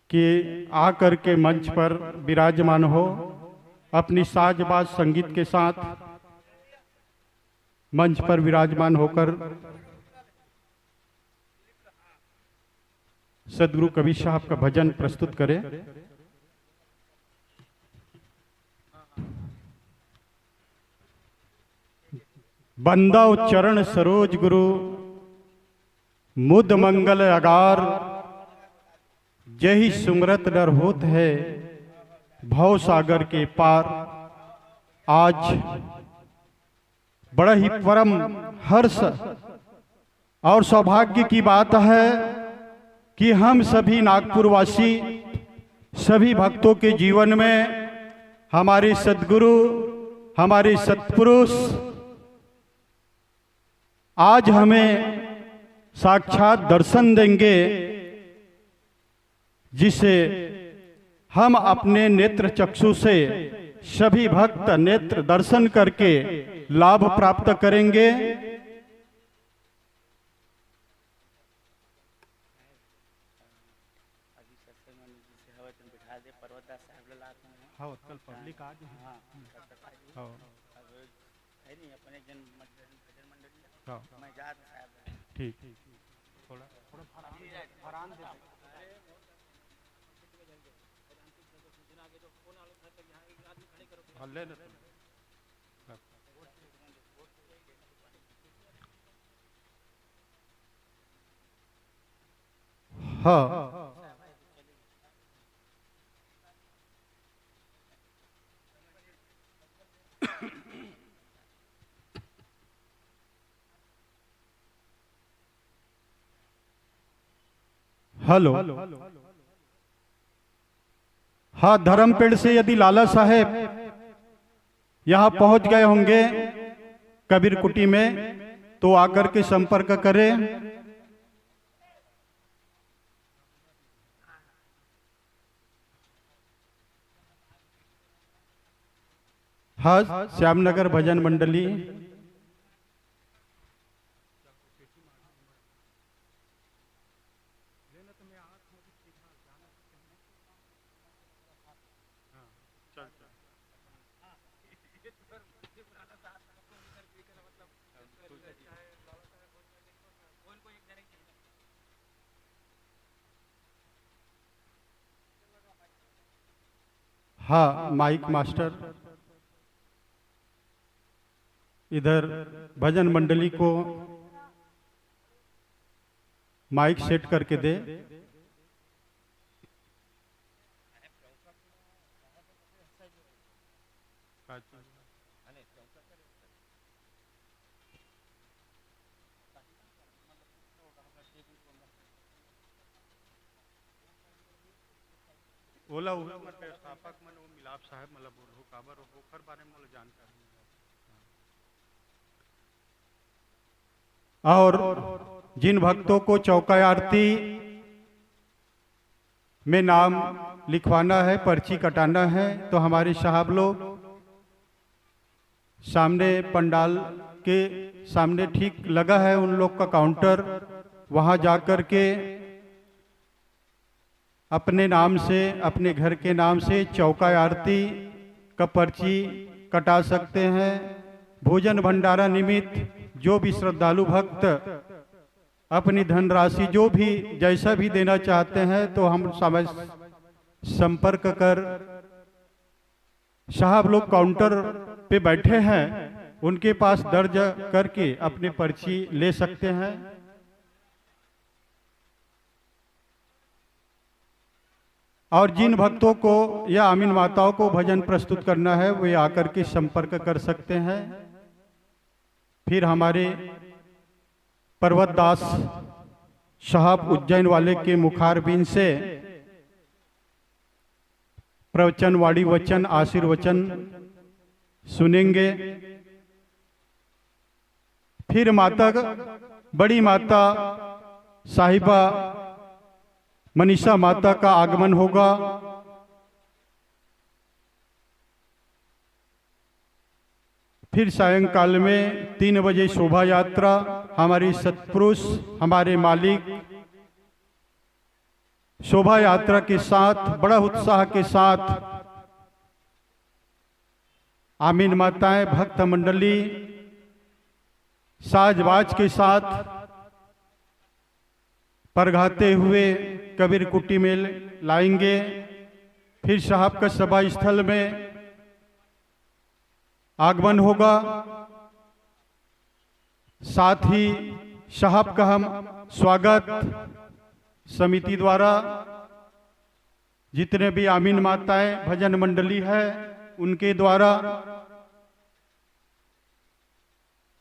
कि आकर के मंच पर विराजमान हो, अपनी साजबाज संगीत के साथ मंच पर विराजमान होकर सदगुरु कबीर साहब का भजन प्रस्तुत करें। बंदाओ चरण सरोज गुरु मुद मंगल अगार, जही सुमरत डर होत है भव सागर के पार। आज बड़ा ही परम हर्ष और सौभाग्य की बात है कि हम सभी नागपुरवासी, सभी भक्तों के जीवन में हमारे सद्गुरु, हमारे सत्पुरुष आज हमें साक्षात दर्शन देंगे, जिसे हम अपने नेत्र चक्षु से सभी भक्त नेत्र दर्शन करके लाभ प्राप्त करेंगे। ठीक, थोड़ा फरान दे हाँ। हेलो, हाँ, धर्मपेड़ से यदि लाला साहेब यहां पहुंच गए होंगे कबीर कुटी में, तो आकर के संपर्क करें। हाँ, श्यामनगर भजन मंडली हाँ, माइक मास्टर इधर भजन मंडली को माइक सेट करके दे। ओला व्यवस्थापक मन वो मिलाप साहब मतलब बोलो काबर ओखर बारे में जानकारी और जिन भक्तों को चौका आरती में नाम लिखवाना है, पर्ची कटाना है, तो हमारे साहब लोग सामने पंडाल के सामने ठीक लगा है उन लोग का काउंटर, वहां जाकर के अपने नाम से, अपने घर के नाम से चौका आरती का पर्ची कटा सकते हैं। भोजन भंडारा निमित्त जो भी श्रद्धालु भक्त अपनी धनराशि जो भी जैसा भी देना चाहते हैं, तो हम समय संपर्क कर, साहब लोग काउंटर पे बैठे हैं, उनके पास दर्ज करके अपने पर्ची ले सकते हैं। और जिन भक्तों को या आमीन माताओं को भजन प्रस्तुत करना है, वे आकर के संपर्क कर सकते हैं। फिर हमारे पर्वतदास साहब उज्जैन वाले के मुखारबिन से प्रवचन, वाणी वचन, आशीर्वचन सुनेंगे। फिर बड़ी माता साहिबा मनीषा माता का आगमन होगा। फिर सायंकाल में 3 बजे शोभा यात्रा, हमारी सत्पुरुष, हमारे मालिक शोभा यात्रा के साथ बड़ा उत्साह के साथ आमीन माताएं, भक्त मंडली साजबाज के साथ परघाते हुए कबीर कुटी में लाएंगे। फिर साहब का सभा स्थल में आगमन होगा। साथ ही साहब का हम स्वागत समिति द्वारा जितने भी आमीन माताएं, भजन मंडली है, उनके द्वारा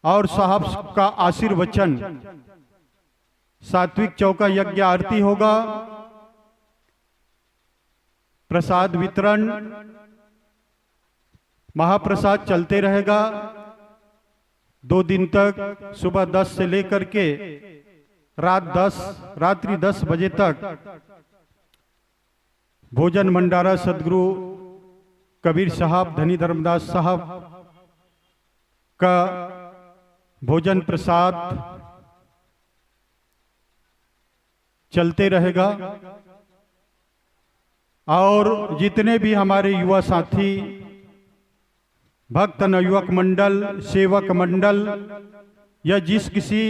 और साहब का आशीर्वचन, सात्विक चौका यज्ञ आरती होगा, प्रसाद वितरण, महाप्रसाद चलते रहेगा 2 दिन तक, सुबह 10 से लेकर के रात्रि 10 बजे तक भोजन भंडारा सदगुरु कबीर साहब, धनी धर्मदास साहब का भोजन प्रसाद चलते रहेगा। और जितने भी हमारे युवा साथी, भक्त नवयुवक मंडल, सेवक मंडल या जिस किसी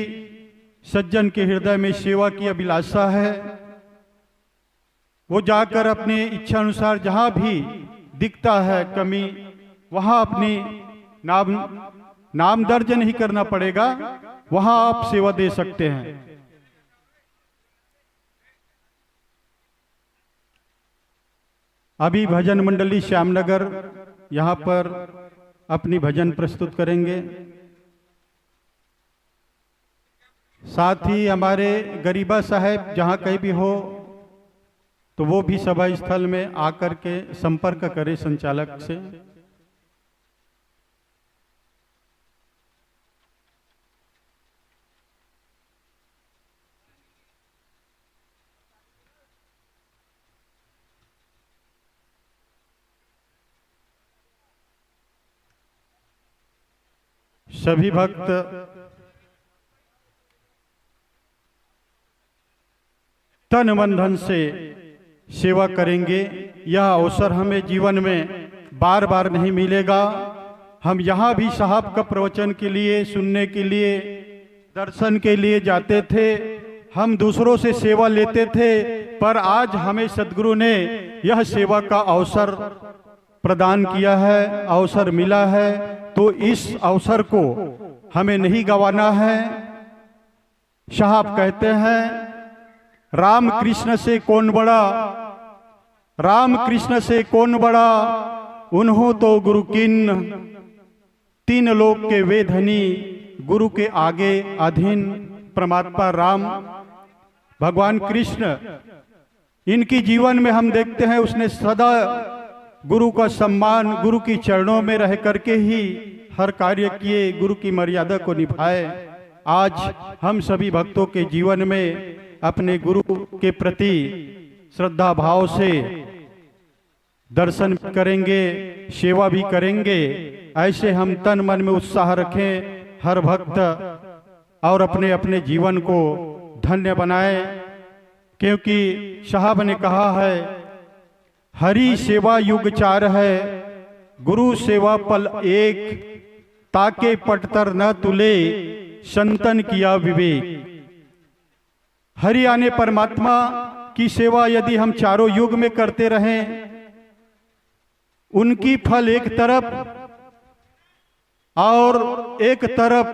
सज्जन के हृदय में सेवा की अभिलाषा है, वो जाकर अपने इच्छा अनुसार जहां भी दिखता है कमी, वहां अपनी नाम दर्ज नहीं करना पड़ेगा, वहां आप सेवा दे सकते हैं। अभी भजन मंडली श्यामनगर यहां पर अपनी भजन प्रस्तुत करेंगे। साथ ही हमारे गरीबा साहब जहां कहीं भी हो तो वो भी सभा स्थल में आकर के संपर्क करें संचालक से। सभी भक्त तन मन धन से सेवा करेंगे। यह अवसर हमें जीवन में बार बार नहीं मिलेगा। हम यहाँ भी साहब का प्रवचन के लिए, सुनने के लिए, दर्शन के लिए जाते थे, हम दूसरों से सेवा लेते थे, पर आज हमें सद्गुरु ने यह सेवा का अवसर प्रदान किया है, अवसर मिला है, तो इस अवसर को हमें नहीं गंवाना है। साहब कहते हैं, राम कृष्ण से कौन बड़ा, राम कृष्ण से कौन बड़ा, उन्हों तो गुरु किन्न, 3 लोक के वे धनी, गुरु के आगे अधीन। परमात्मा राम भगवान कृष्ण, इनकी जीवन में हम देखते हैं उसने सदा गुरु का सम्मान, गुरु की चरणों में रह करके ही हर कार्य किए, गुरु की मर्यादा को निभाए। आज हम सभी भक्तों के जीवन में अपने गुरु के प्रति श्रद्धा भाव से दर्शन करेंगे, सेवा भी करेंगे। ऐसे हम तन मन में उत्साह रखें, हर भक्त और अपने अपने जीवन को धन्य बनाए, क्योंकि साहब ने कहा है, हरि सेवा युग 4 है, गुरु सेवा पल एक, ताके पटतर न तुले, संतन किया विवेक। हरि यानी परमात्मा की सेवा यदि हम चारों युग में करते रहें, उनकी फल एक तरफ और एक तरफ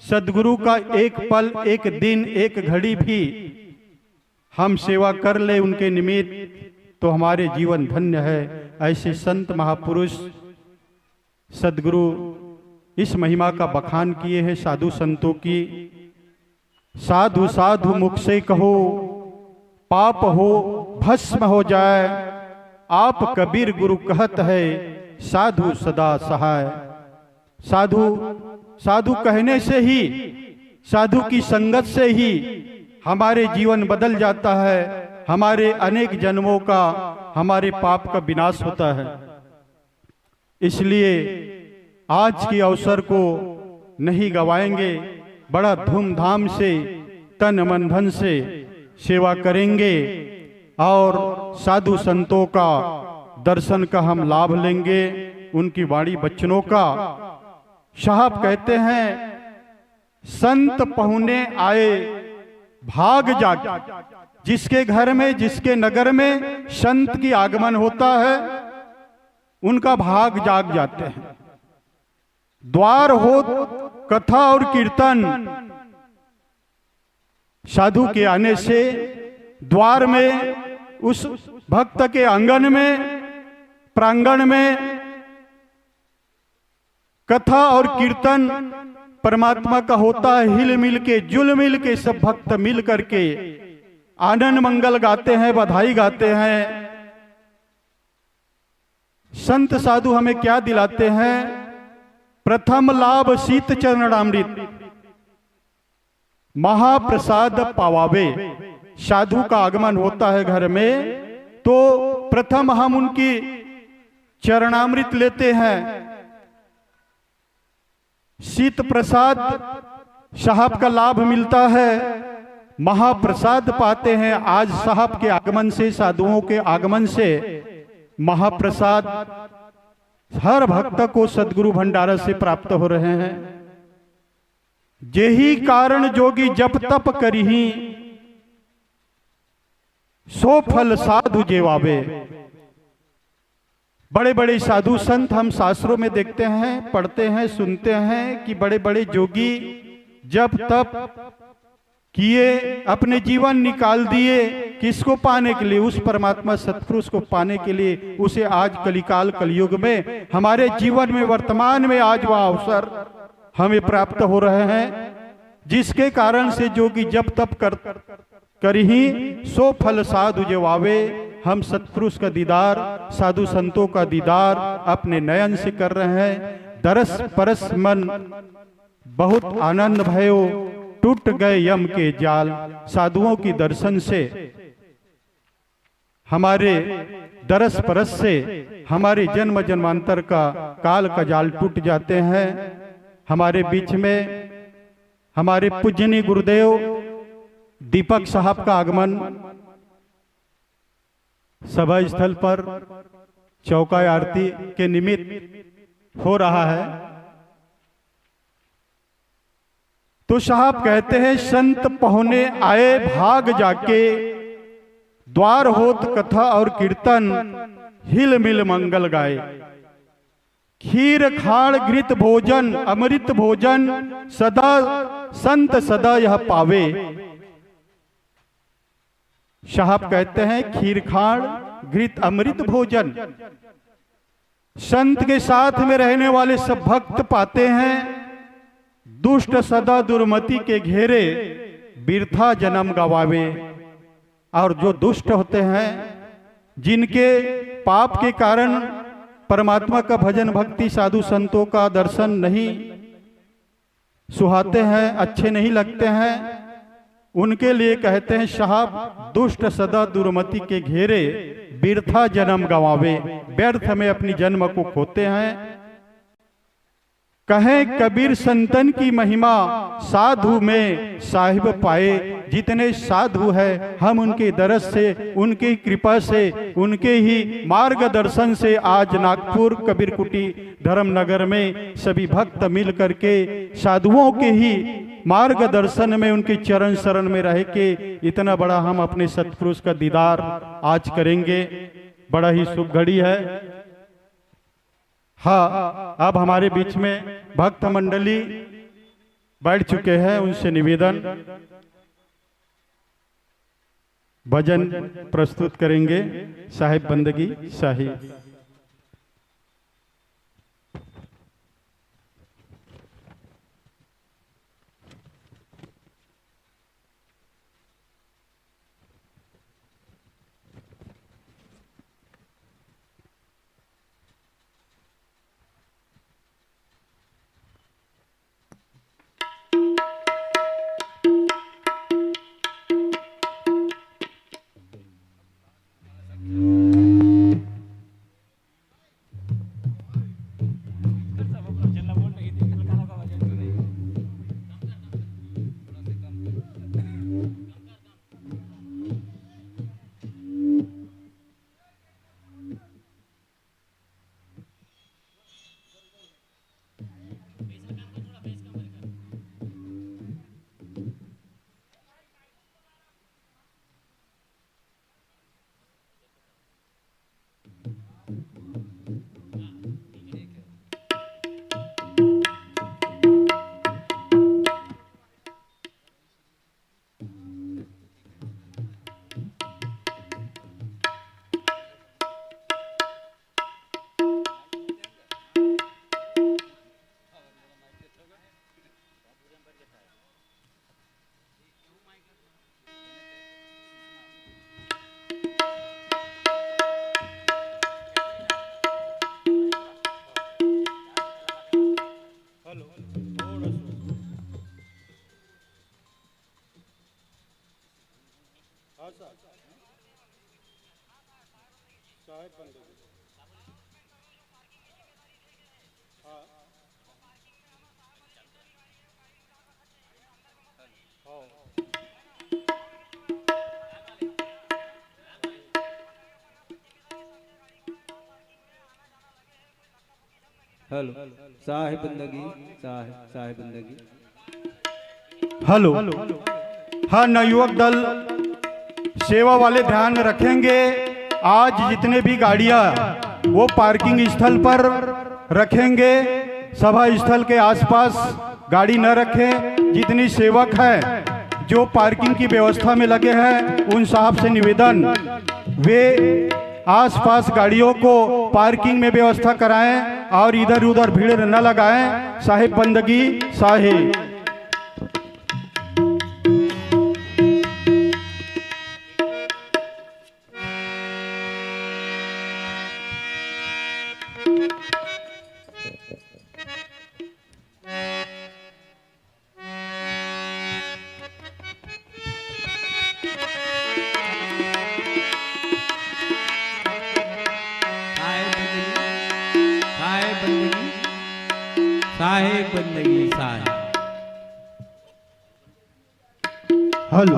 सदगुरु का एक पल, एक दिन, एक घड़ी भी हम सेवा कर ले उनके निमित्त, तो हमारे जीवन धन्य है। ऐसे संत महापुरुष सदगुरु इस महिमा का बखान किए हैं साधु संतों की। साधु साधु मुख से कहो, पाप हो भस्म हो जाए, आप कबीर गुरु कहत है, साधु सदा सहाय। साधु साधु कहने से ही, साधु की संगत से ही हमारे जीवन बदल जाता है, हमारे अनेक जन्मों का, हमारे पाप का विनाश होता है। इसलिए आज के अवसर को नहीं गवाएंगे, बड़ा धूमधाम से तन मन धन से सेवा करेंगे और साधु संतों का दर्शन का हम लाभ लेंगे, उनकी वाणी वचनों का। साहब कहते हैं, संत पहुने आए भाग जाके। जिसके घर में, जिसके नगर में संत की आगमन होता है, उनका भाग जाग जाते हैं। द्वार हो कथा और कीर्तन, साधु के आने से द्वार में, उस भक्त के आंगन में, प्रांगण में कथा और कीर्तन परमात्मा का होता है। हिल मिल के, जुल मिल के सब भक्त मिल करके आनंद मंगल गाते हैं, बधाई गाते हैं। संत साधु हमें क्या दिलाते हैं? प्रथम लाभ शीत चरणामृत, महाप्रसाद पावावे। साधु का आगमन होता है घर में, तो प्रथम हम उनकी चरणामृत लेते हैं। शीत प्रसाद साहब का लाभ मिलता है, महाप्रसाद पाते हैं। आज साहब के आगमन से, साधुओं के आगमन से महाप्रसाद हर भक्त को सदगुरु भंडारा से प्राप्त हो रहे हैं। जेही कारण जोगी जप तप करिही, सो फल साधु जेवावे। बड़े बड़े साधु संत हम शास्त्रों में देखते हैं, पढ़ते हैं, सुनते हैं कि बड़े बड़े जोगी जप तप किए, अपने जीवन निकाल दिए। किसको पाने के लिए? उस परमात्मा सत्पुरुष को पाने के लिए। उसे आज कलिकाल कलयुग में, हमारे जीवन में, वर्तमान में आज वह अवसर हमें प्राप्त हो रहे हैं, जिसके कारण से जोगी जप तप करही, सो फल साधु जेवावे। हम सत्पुरुष का दीदार, साधु संतों का दीदार अपने नयन से कर रहे हैं। दरस परस मन बहुत आनंद भयो, टूट गए यम के जाल। साधुओं की दर्शन से, हमारे दरस परस से हमारे जन्म जन्मांतर का काल का जाल टूट जाते हैं। हमारे बीच में हमारे पूजनीय गुरुदेव दीपक साहब का आगमन सभा स्थल पर चौका आरती के निमित्त हो रहा है। तो साहब कहते हैं, संत पहुने आए भाग जाके, द्वार होत कथा और कीर्तन, हिल मिल मंगल गाए। खीर खाड़ घृत भोजन, अमृत भोजन, सदा संत सदा यह पावे। साहब कहते हैं, खीर खाड़ घृत अमृत भोजन संत के साथ में रहने वाले सब भक्त पाते हैं। दुष्ट सदा दुर्मति के घेरे, बिरथा जन्म गवावे। और जो दुष्ट होते हैं, जिनके पाप के कारण परमात्मा का भजन भक्ति, साधु संतों का दर्शन नहीं सुहाते हैं, अच्छे नहीं लगते हैं, उनके लिए कहते हैं साहब, दुष्ट सदा दुर्मति के घेरे, बिरथा जन्म गवावे। व्यर्थ में अपनी जन्म को खोते हैं। कहें कबीर संतन की महिमा, साधु में साहिब पाए। जितने साधु है, हम उनके दरस से, उनकी कृपा से, उनके ही मार्गदर्शन से आज नागपुर कबीर कुटी धर्मनगर में सभी भक्त मिल करके साधुओं के ही मार्गदर्शन में, उनके चरण शरण में रह के इतना बड़ा हम अपने सत्पुरुष का दीदार आज करेंगे। बड़ा ही शुभ घड़ी है। हाँ, अब हमारे बीच में भक्त मंडली बैठ चुके हैं। उनसे निवेदन, भजन प्रस्तुत करेंगे साहिब बंदगी शाही। हेलो साहिब बंदगी साहिब बंदगी। हेलो। हाँ, नवयुवक दल सेवा वाले ध्यान रखेंगे, आज जितने भी गाड़ियां वो पार्किंग स्थल पर रखेंगे, सभा स्थल के आसपास गाड़ी न रखें। जितनी सेवक है जो पार्किंग की व्यवस्था में लगे हैं उन साहब से निवेदन, वे आसपास गाड़ियों को पार्किंग में व्यवस्था कराएं और इधर उधर भीड़ न लगाएं। साहिब बंदगी साहिब। साहिब बंदगी साहिब। हेलो।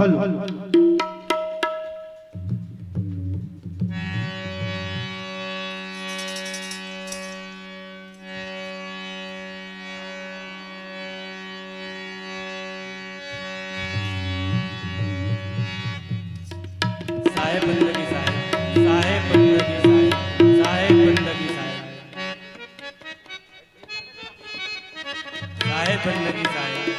साहिब बंदगी साहिब साहिब बंदगी साहिब साहिब बंदगी साहिब साहिब बंदगी साहिब।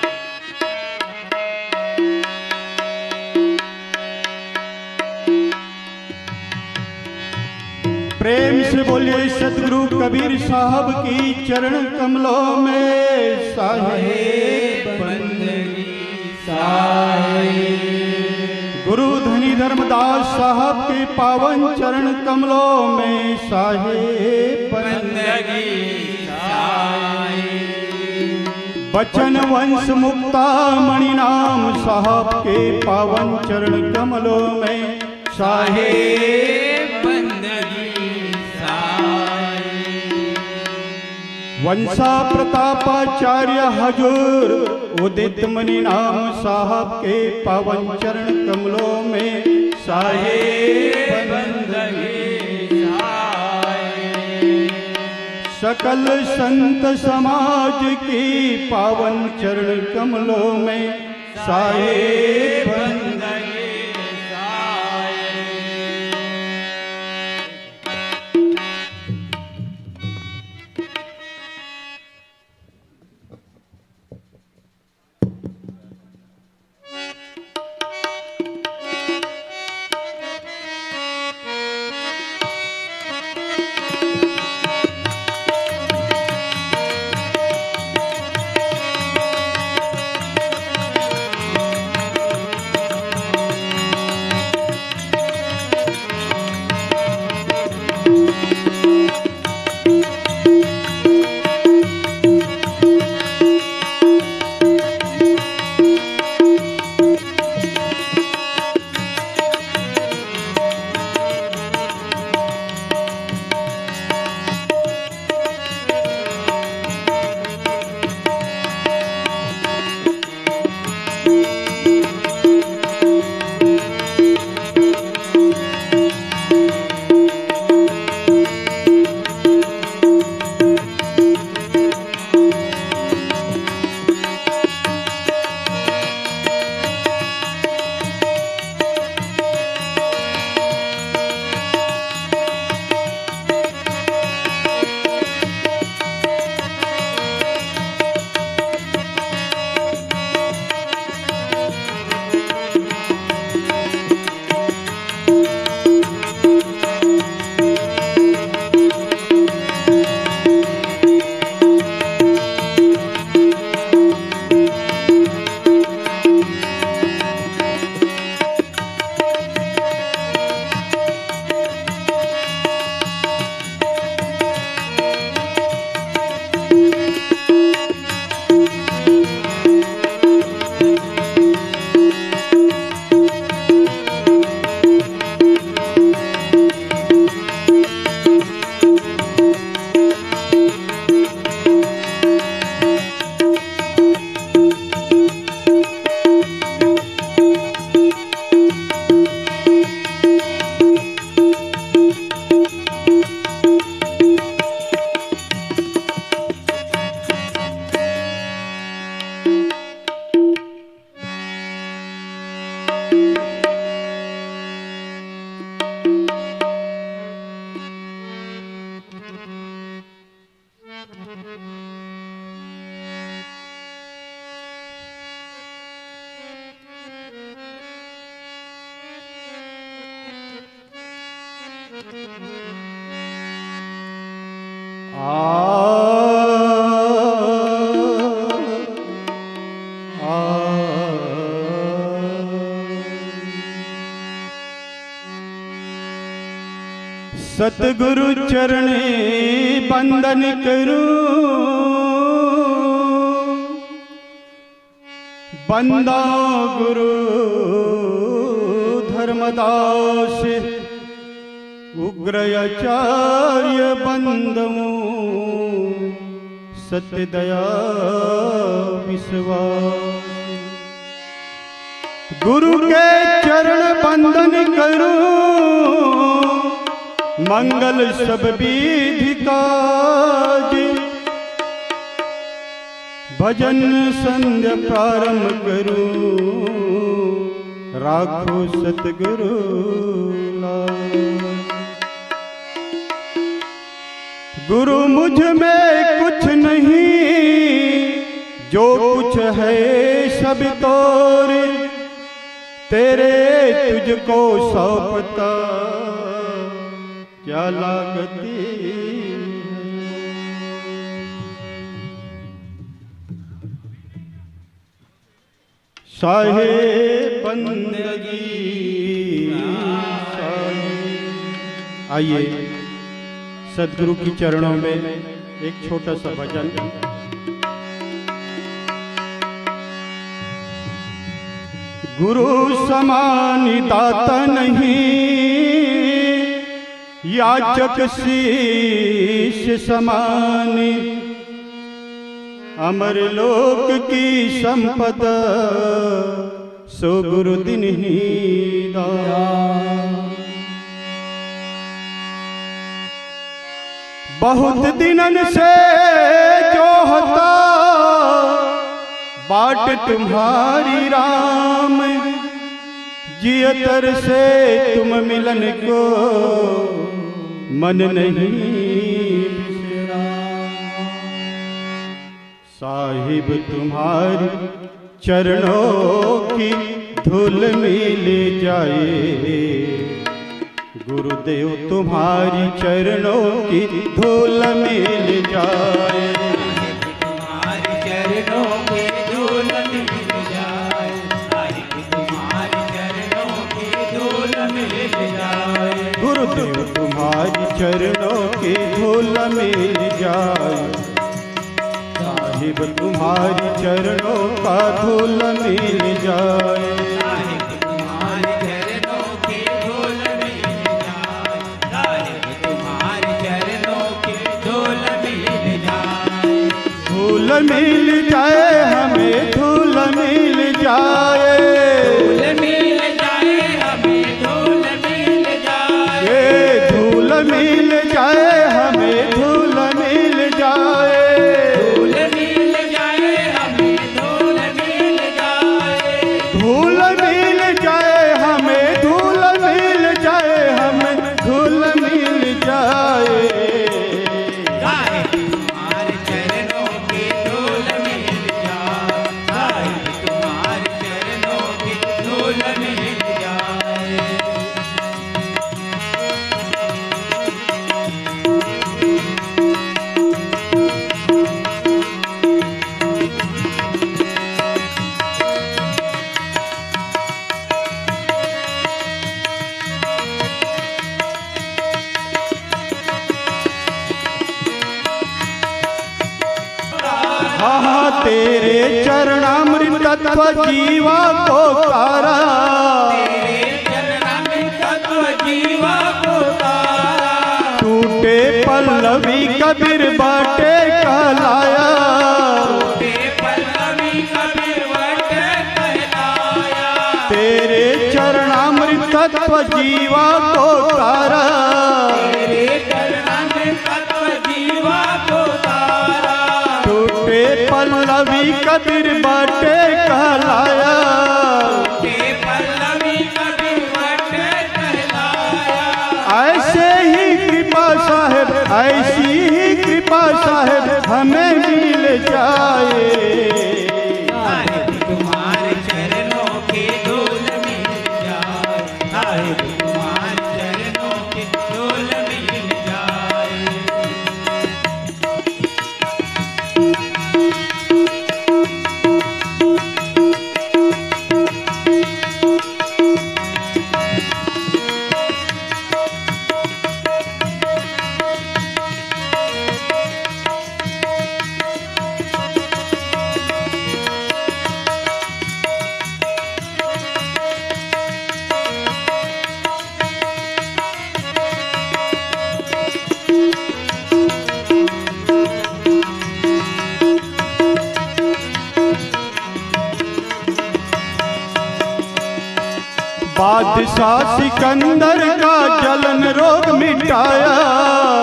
प्रेम से बोलिए सतगुरु कबीर साहब की चरण कमलों में साहिब बंदगी साहिब। गुरु धनी धर्मदास साहब के पावन चरण कमलों में साहिब बंदगी साहिब। बचन वंश मुक्ता मणिनाम साहब के पावन चरण कमलों में साहिब बंदगी साहिब। वंशा प्रतापाचार्य हजूर उदित मणि नाम साहब के पावन चरण कमलों में साहिब बंदगी साहिब। सकल संत समाज की पावन चरण कमलों में साहिब बंदगी साहिब। सतगुरु चरणे बंदन करूं, बंदा गुरु धर्मदास उग्र आचार्य बंदमु सत्य दया विश्वास। गुरु के चरण बंदन करूं, मंगल सब विधि काज, भजन संध्या प्रारंभ करूं, राखो सतगुरु लाज। गुरु मुझ में कुछ नहीं, जो कुछ है सब तोरे, तेरे तुझको सौंपता क्या लागती साहे बंदगी। आइए सदगुरु की चरणों में एक छोटा सा भजन। गुरु समान दाता नहीं, याचक शीश समान, अमर लोक की संपदा सो गुरु दिन ही दान। बहुत दिनन से जो होता बाट तुम्हारी राम, जियतर से तुम मिलन को मन नहीं बिसरा। साहिब तुम्हारी चरणों की धूल मिल जाए, गुरुदेव तुम्हारी चरणों की धूल मिल जाए। तुम्हारी चरणों की धूल मिल जाए, तुम्हारी चरणों की धूल मिल जाए। गुरुदेव तुम्हारी चरणों की धूल मिल जाए, साहिब तुम्हारी चरणों का धूल मिल जाए। तुम्हारी चरणों की धूल मिल जाए, साहिब तुम्हारी चरणों की धूल मिल जाए। धूल मिल जाए हमें, धूल मिल जाए, धूल मिल जाए हमें, धूल मिल जाए। ये धूल मिल जाए हमें, धूल मिल जाए। धूल मिल जाए हमें, धूल मिल जाए। धूल मिल जाए हमें, धूल मिल जाए, हमें धूल मिल जाए। साहिब तुम्हारे चरणों की धूल मिल जाए, साहिब तुम्हारे चरणों की धूल मिल जाए। हाँ तेरे चरणामृत तत्व जीवा को तारा, तेरे चरणामृत तत्व जीवा को तारा। टूटे पल्लवी कबीर बाटे कहलाया, टूटे पल्लवी कबीर बाटे कहलाया। तेरे चरणामृत तत्व जीवा को तारा, तेरे चरणामृत तत्व जीवा को तारा। टूटे पल्लवी कबीर बाटे कहलाया। टूटे पल्लवी बादशाह सिकंदर का जलन रोग मिटाया,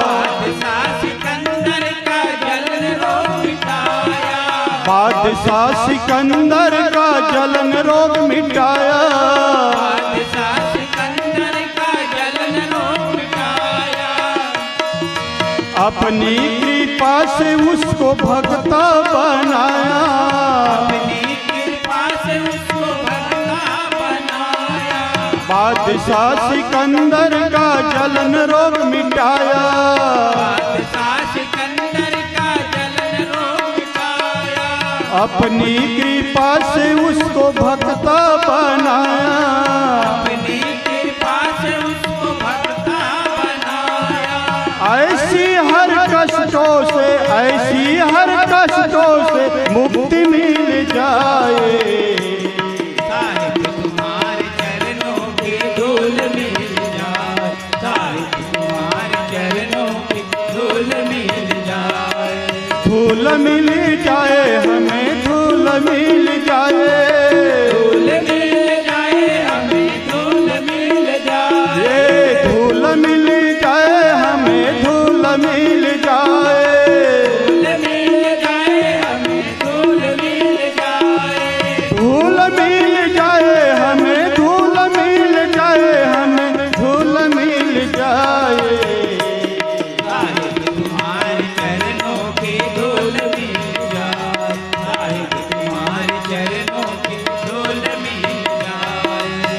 बादशाह सिकंदर का जलन रोग मिटाया, बादशाह सिकंदर का जलन रोग मिटाया, बादशाह सिकंदर का जलन रोग मिटाया, अपनी कृपा से उसको भक्ता बनाया, अपनी कृपा से उसको भक्ता बनाया, बादशाह सिकंदर का जलन रोग मिटाया, बादशाह सिकंदर का जलन रोग मिटाया, अपनी कृपा से उसको भक्ता बनाया, अपनी कृपा से उसको भक्ता बनाया, ऐसी हर कष्टों से, ऐसी हर कष्टों से मुक्ति मिल जाए, साहिब तुम्हारे चरणों की धूल मिल जाए, साहिब तुम्हारे चरणों की धूल मिल जाए, धूल मिल जाए हमें, धूल मिल जाए, धूल मिल जाए हमें, धूल मिल जाए, ये धूल मिल जाए हमें, धूल मिल जाए, धूल मिल जाए हमें, धूल मिल जाए, धूल मिल जाए हमें, धूल मिल जाए हमें, धूल मिल जाए, साहिब तुम्हारे चरणों की धूल मिल जाए, साहिब तुम्हारे चरणों की धूल मिल जाए,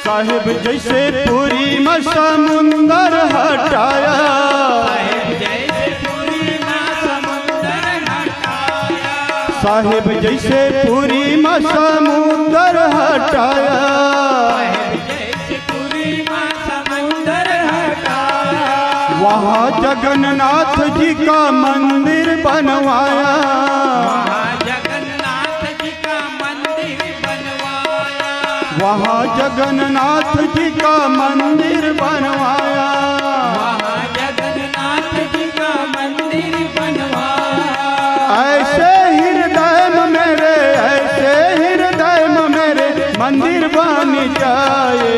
साहिब जैसे पूरी में समुंदर हटाया, साहिब जैसे पूरी माँ समुंदर हटाया, साहिब जैसे पूरी में समुंदर हटाया, साहिब जैसे पूरी माँ समुंदर हटाया, वहाँ जगन्नाथ जी का मंदिर बनवाया, वहाँ जगन्नाथ जी का मंदिर बनवाया, वहाँ जगन्नाथ जी का मंदिर बनवाया, वहाँ जगन्नाथ जी का मंदिर बनवाया, ऐसे हृदय में मेरे, ऐसे हृदय में मेरे मंदिर बन जाए,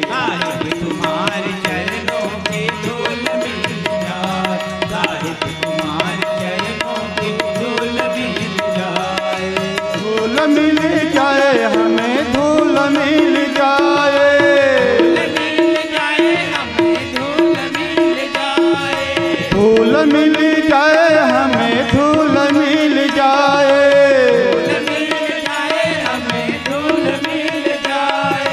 साहिब तुम्हारे चरणों की धूल मिल जाए, साहिब तुम्हारे चरणों की धूल मिल जाए, धूल मिल जाए हमें, धूल मिल जाए, धूल मिल जाए हमें, धूल मिल जाए, धूल मिल जाए हमें, धूल मिल जाए, धूल मिल जाए हमें, धूल मिल जाए,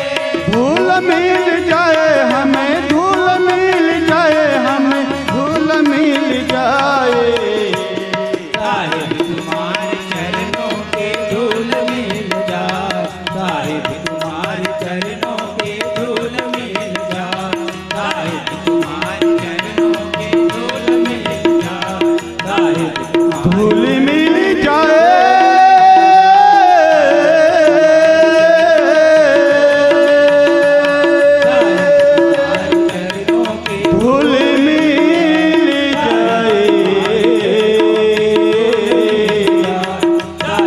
धूल मिल जाए हमें, धूल मिल जाए हमें, धूल मिल जाए, साहिब तुम्हारे चरणों की धूल मिल जाए, साहिब तुम्हारे चरणों की धूल मिल जाए, साहिब तुम्हारे चरणों की धूल मिल जाए, साहिब धूल मिल जाए, चरणों की धूल मिल जाए,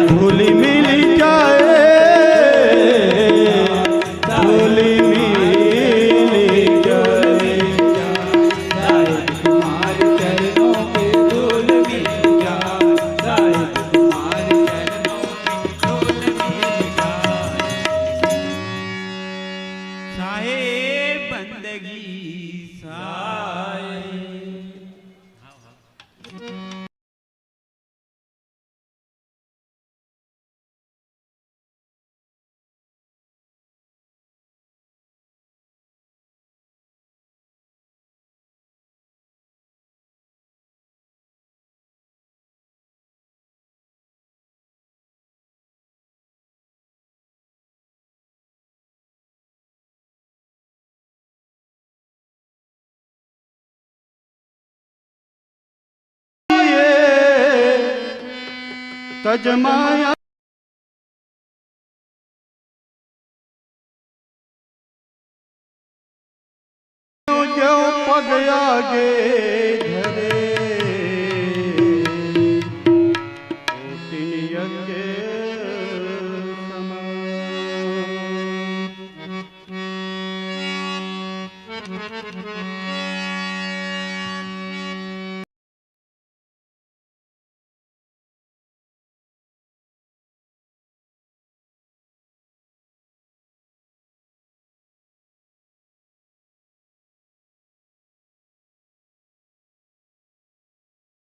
धूल मिल जाए, धूल मिल जाए, साहिब तुम्हारे चरणों की धूल मिल जाए, साहिब तुम्हारे चरणों की धूल मिल जाए, साहिब बंदगी ब्रज माया जो पग आगे धरे कोटिन यज्ञ समान।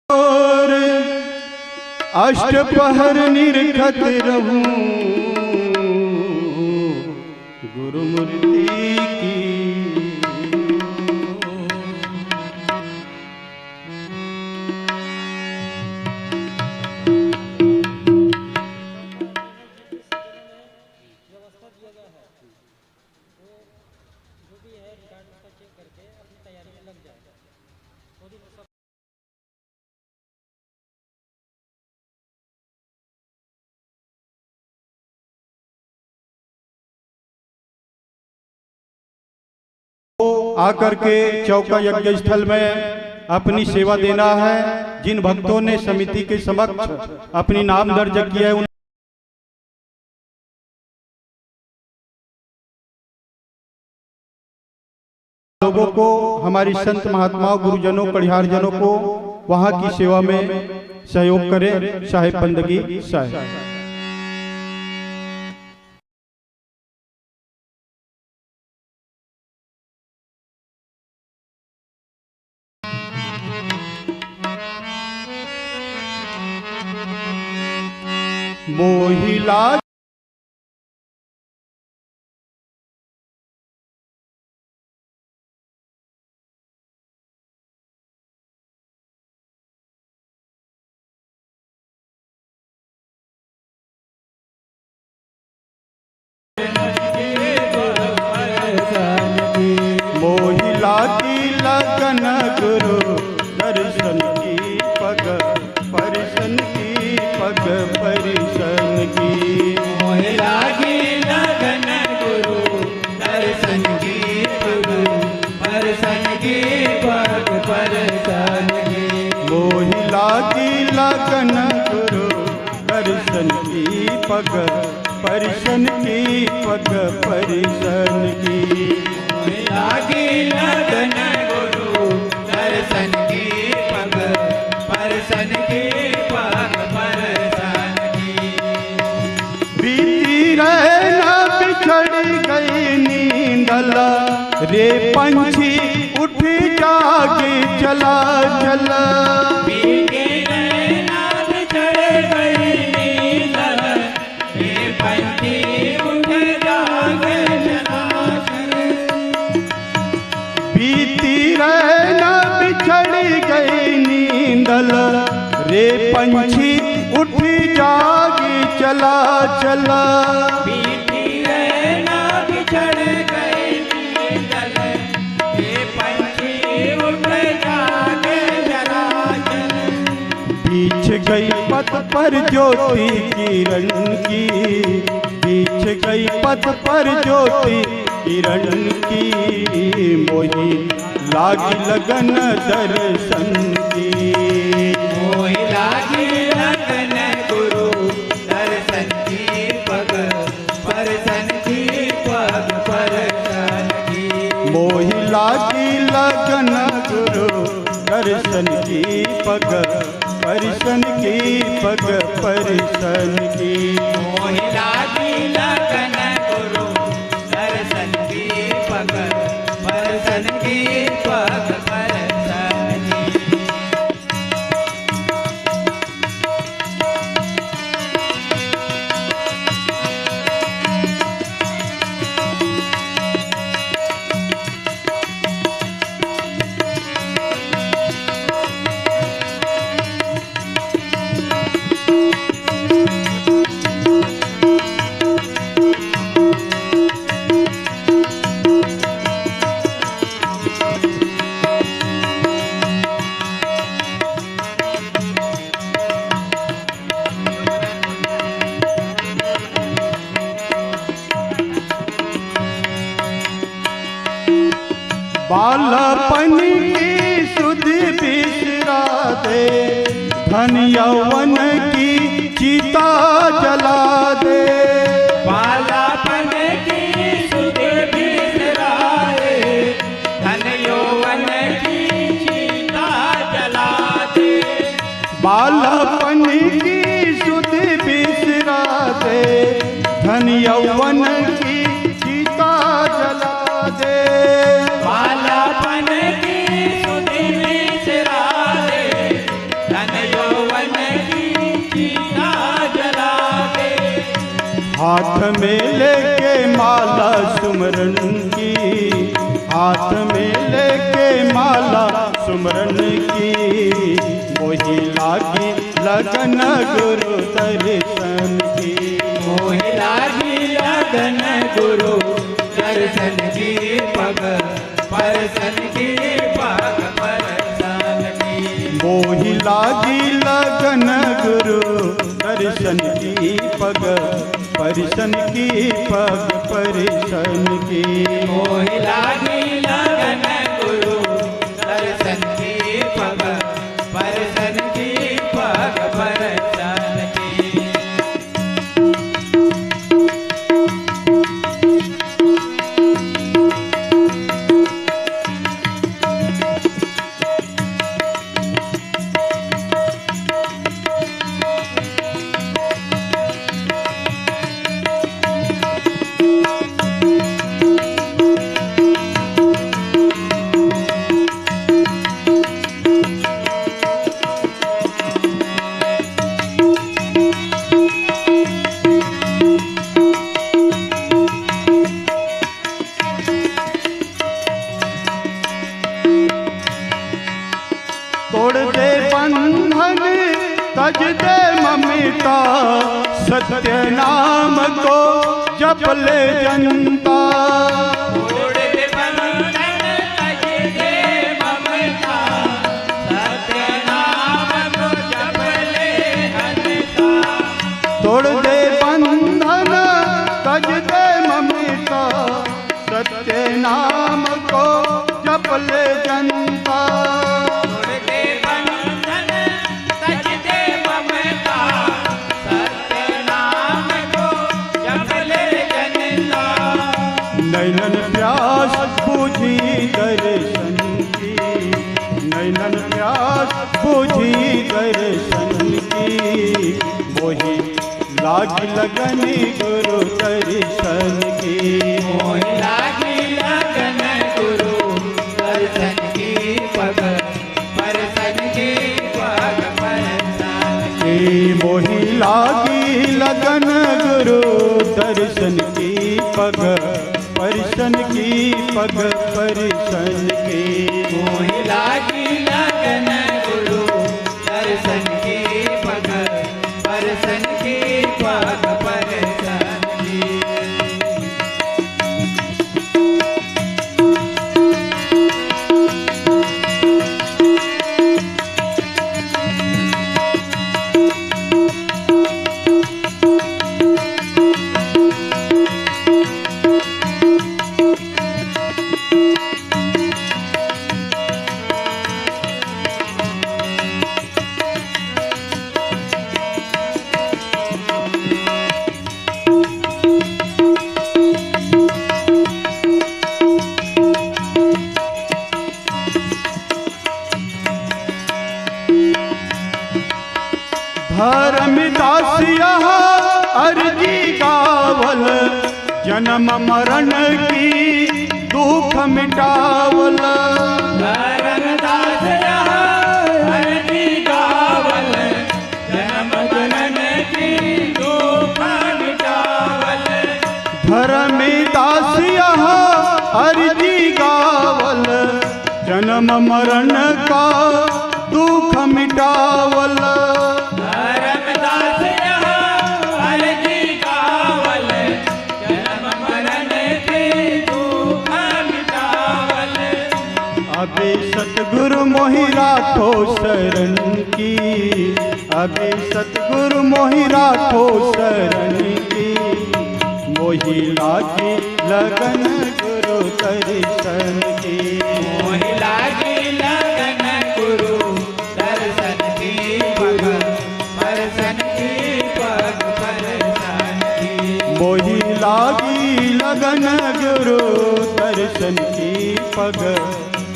और अष्टपहर निरखत रहूं गुरुमूर्ति की। आकर के चौका यज्ञ स्थल में अपनी सेवा देना है। जिन भक्तों ने समिति के समक्ष अपनी नाम दर्ज किया है उन लोगों को, हमारी संत महात्माओं गुरुजनों कड़िहारजनों को वहां की सेवा में सहयोग करें। साहिब बंदगी साहिब। मोहिला मोहिला की लगन गुरु दर्शन की पग परिशन की पग परिशन की। मोहिला की लगन गुरु दर्शन की पग परसन की पग परसन की। मोहिला की लगन गुरु दर्शन की पग परिशन की पग परिशन की। मोहिला की लगन गुरु दर्शन की पग परसन की पग परसन की। बीती रहना बिछड़ गई नींदला रे पंछी उठ जागे चला चला। बीती रहना बिछड़ गई नींदला रे पंछी उठ जागे चला चल। बीती रहना बिछड़ गई नींदल रे पंछी उठ जागी चला चला। बीती रहना बिछड़ गई नींदल रे पंछी उठ जागे चला चल। बीछ गई पथ पर ज्योति किरण की, बीछ गई पथ पर ज्योति किरण की। मोही लागी लगन दर्शन की। मोहि लागी लगन गुरु दर्शन की पग परसन की पग परसन की। मोहि लागी लगन गुरु दर्शन की पग परिशन की पग परिशन की। मोहि लागी लगन गुरु दर्शन की पग परसन की पग परसन की। बालापन की सुधि बिसरा दे, धन यौवन की चिता जला दे। बालापन की सुधि बिसरा दे, धन यौवन की चिता जला दे। बालापन की सुधि बिसरा दे, धन यौवन की चिता जला दे। बालापन की सुधि बिसरा दे, धन यौवन की चिता जला दे। हाथ में लेके माला सुमरन की, हाथ में लेके माला सुमरन की, मोहि लागी लगन गुरु दर्शन की। मोहि लागी लगन गुरु दर्शन की, पग परसन की, पग परसन की। मोहि लागी लगन गुरु दर्शन की, पग परसन की, पग परसन की। मोहि लागी लगन गुरु दर्शन की, पग परसन की, पग परसन की। तोड़ दे बंधन तज दे ममता, सत्य नाम को जप ले जनता। तोड़ दे बंधन तज दे ममता, सत्य नाम को जप ले जनता। तोड़ दे बंधन तज दे ममता, सत्य नाम को जप ले जनता। तोड़ दे बंधन तज दे ममता, सत्य नाम को जप ले जनता। नैनन प्यास बुझी दर्शन की, नैनन प्यास बुझी दर्शन की, मोहि लागी लगन गुरु दर्शन की। मोहि लागी लगन गुरु दर्शन की, पग परसन की, पग परसन की। मोहि लागी लगन गुरु दर्शन की, पग परसन की, पग परसन की। मोहि लागी लगन गुरु दर्शन की, पग परसन की, पग परसन की। धर्मदास यहाँ अर्जी गावल, जन्म मरण की दुख मिटावल। धर्मदास यहाँ अर्जी गावल, जन्म मरण की दुख मिटावल। धर्मदास यहाँ अर्जी गावल, जन्म मरण का दुख मिटावल। धर्मदास यहाँ अर्जी गावल, जन्म मरण की दुख मिटावल। अबे सतगुरु मोहि राखो शरण की, अबे सतगुरु मोहि राखो शरण की, मोहि लागी लगन गुरु दर्शन की। मोहि गुरु दर्शन की पग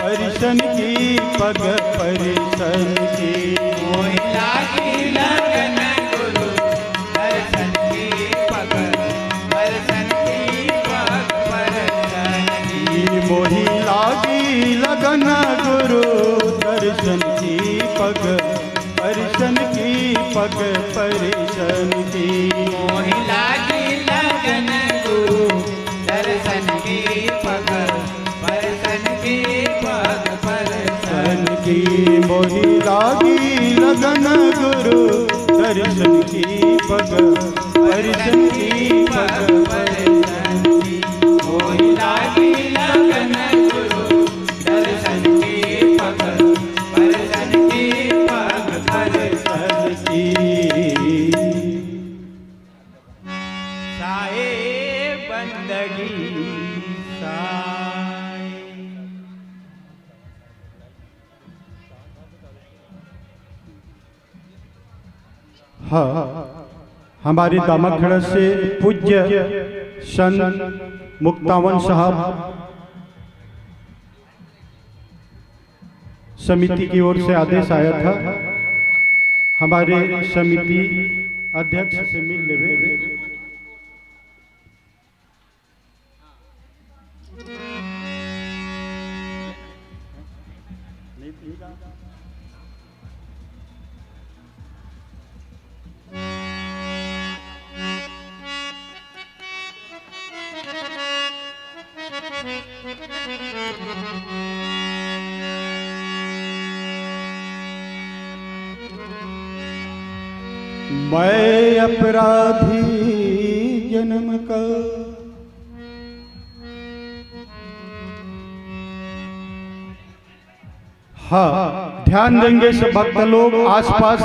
परिशन की पग परिशन की मोहि लागी लगन गुरु दर्शन की पग दर्शन की पग दर्शन की मोहि लागी लगन गुरु दर्शन की पग परिशन की पग परिशन की मोहि लागी लगन गुरु दर्शन की पग दर्शन की पग दर्शन की मोहि लागी लगन गुरु दर्शन की पग परिशन की पग दर्शन की मोहि लागी लगन गुरु दर्शन की पग दर्शन की पग दर्शन की साए बंदगी साए हाँ, हमारे दामखड़ा से पूज्य संत मुक्तावन साहब समिति की ओर से आदेश आया था हमारे समिति अध्यक्ष से मिल लेवे। मैं अपराधी जन्म का हाँ, ध्यान देंगे सब भक्त लोग आसपास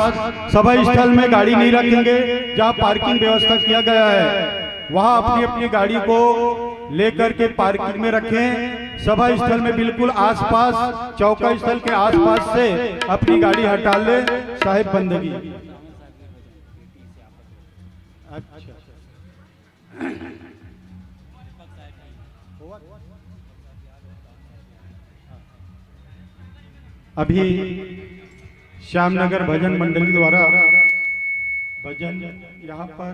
सभा स्थल में गाड़ी नहीं रखेंगे। जहाँ पार्किंग व्यवस्था किया गया है वहाँ अपनी अपनी गाड़ी को लेकर के पार्किंग में रखें। सभा स्थल में बिल्कुल आसपास चौका स्थल के आसपास से अपनी गाड़ी हटा ले। साहिब बंदगी अभी श्यामनगर भजन मंडली द्वारा भजन यहाँ पर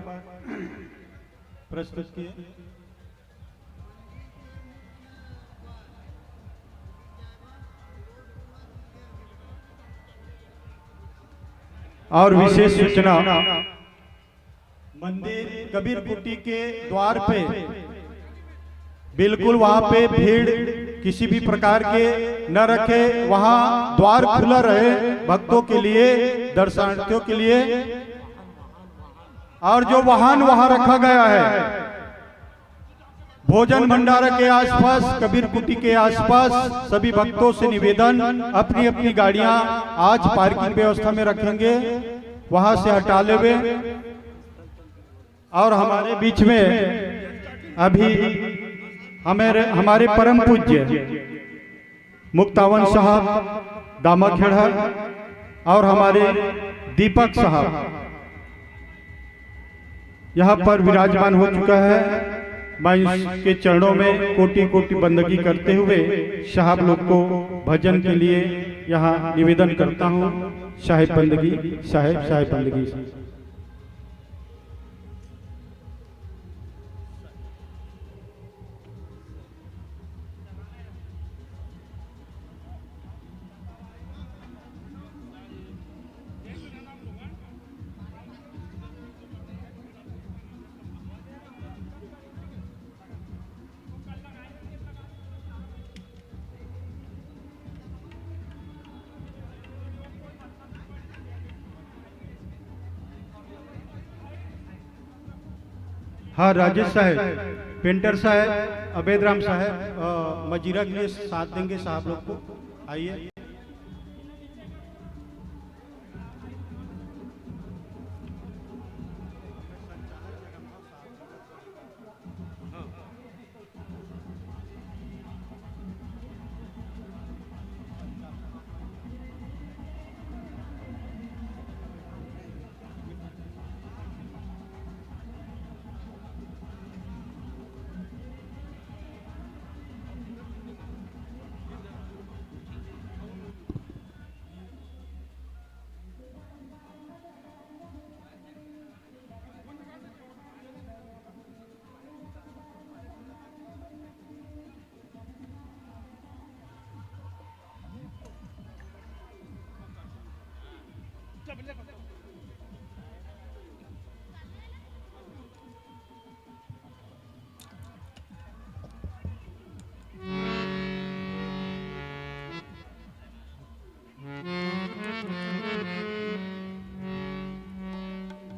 प्रस्तुत किए। और विशेष सूचना, मंदिर कबीर कुटी के द्वार पे बिल्कुल वहां पे भीड़ किसी भी प्रकार के न रखे। वहां द्वार खुला रहे भक्तों के लिए, दर्शनार्थियों के लिए। और जो वाहन वहां रखा गया है भोजन भंडारा के आसपास, कबीर कुटी के आसपास, सभी भक्तों से निवेदन अपनी अपनी गाड़ियां आज पार्किंग व्यवस्था में रखेंगे, वहां से हटा लेवे। और हमारे बीच में अभी हमारे परम पूज्य मुक्तावन साहब दामाखेड़ा और हमारे दीपक साहब यहाँ पर विराजमान हो चुका है। मैं इसके चरणों में कोटि कोटि बंदगी करते हुए साहब लोग को भजन के लिए यहाँ निवेदन करता हूँ। साहिब बंदगी, साहिब बंदगी। हाँ, राजेश साहब, पेंटर साहब, अबेद राम साहब मजीरा के लिए साथ देंगे साहब लोग को। आइए। चल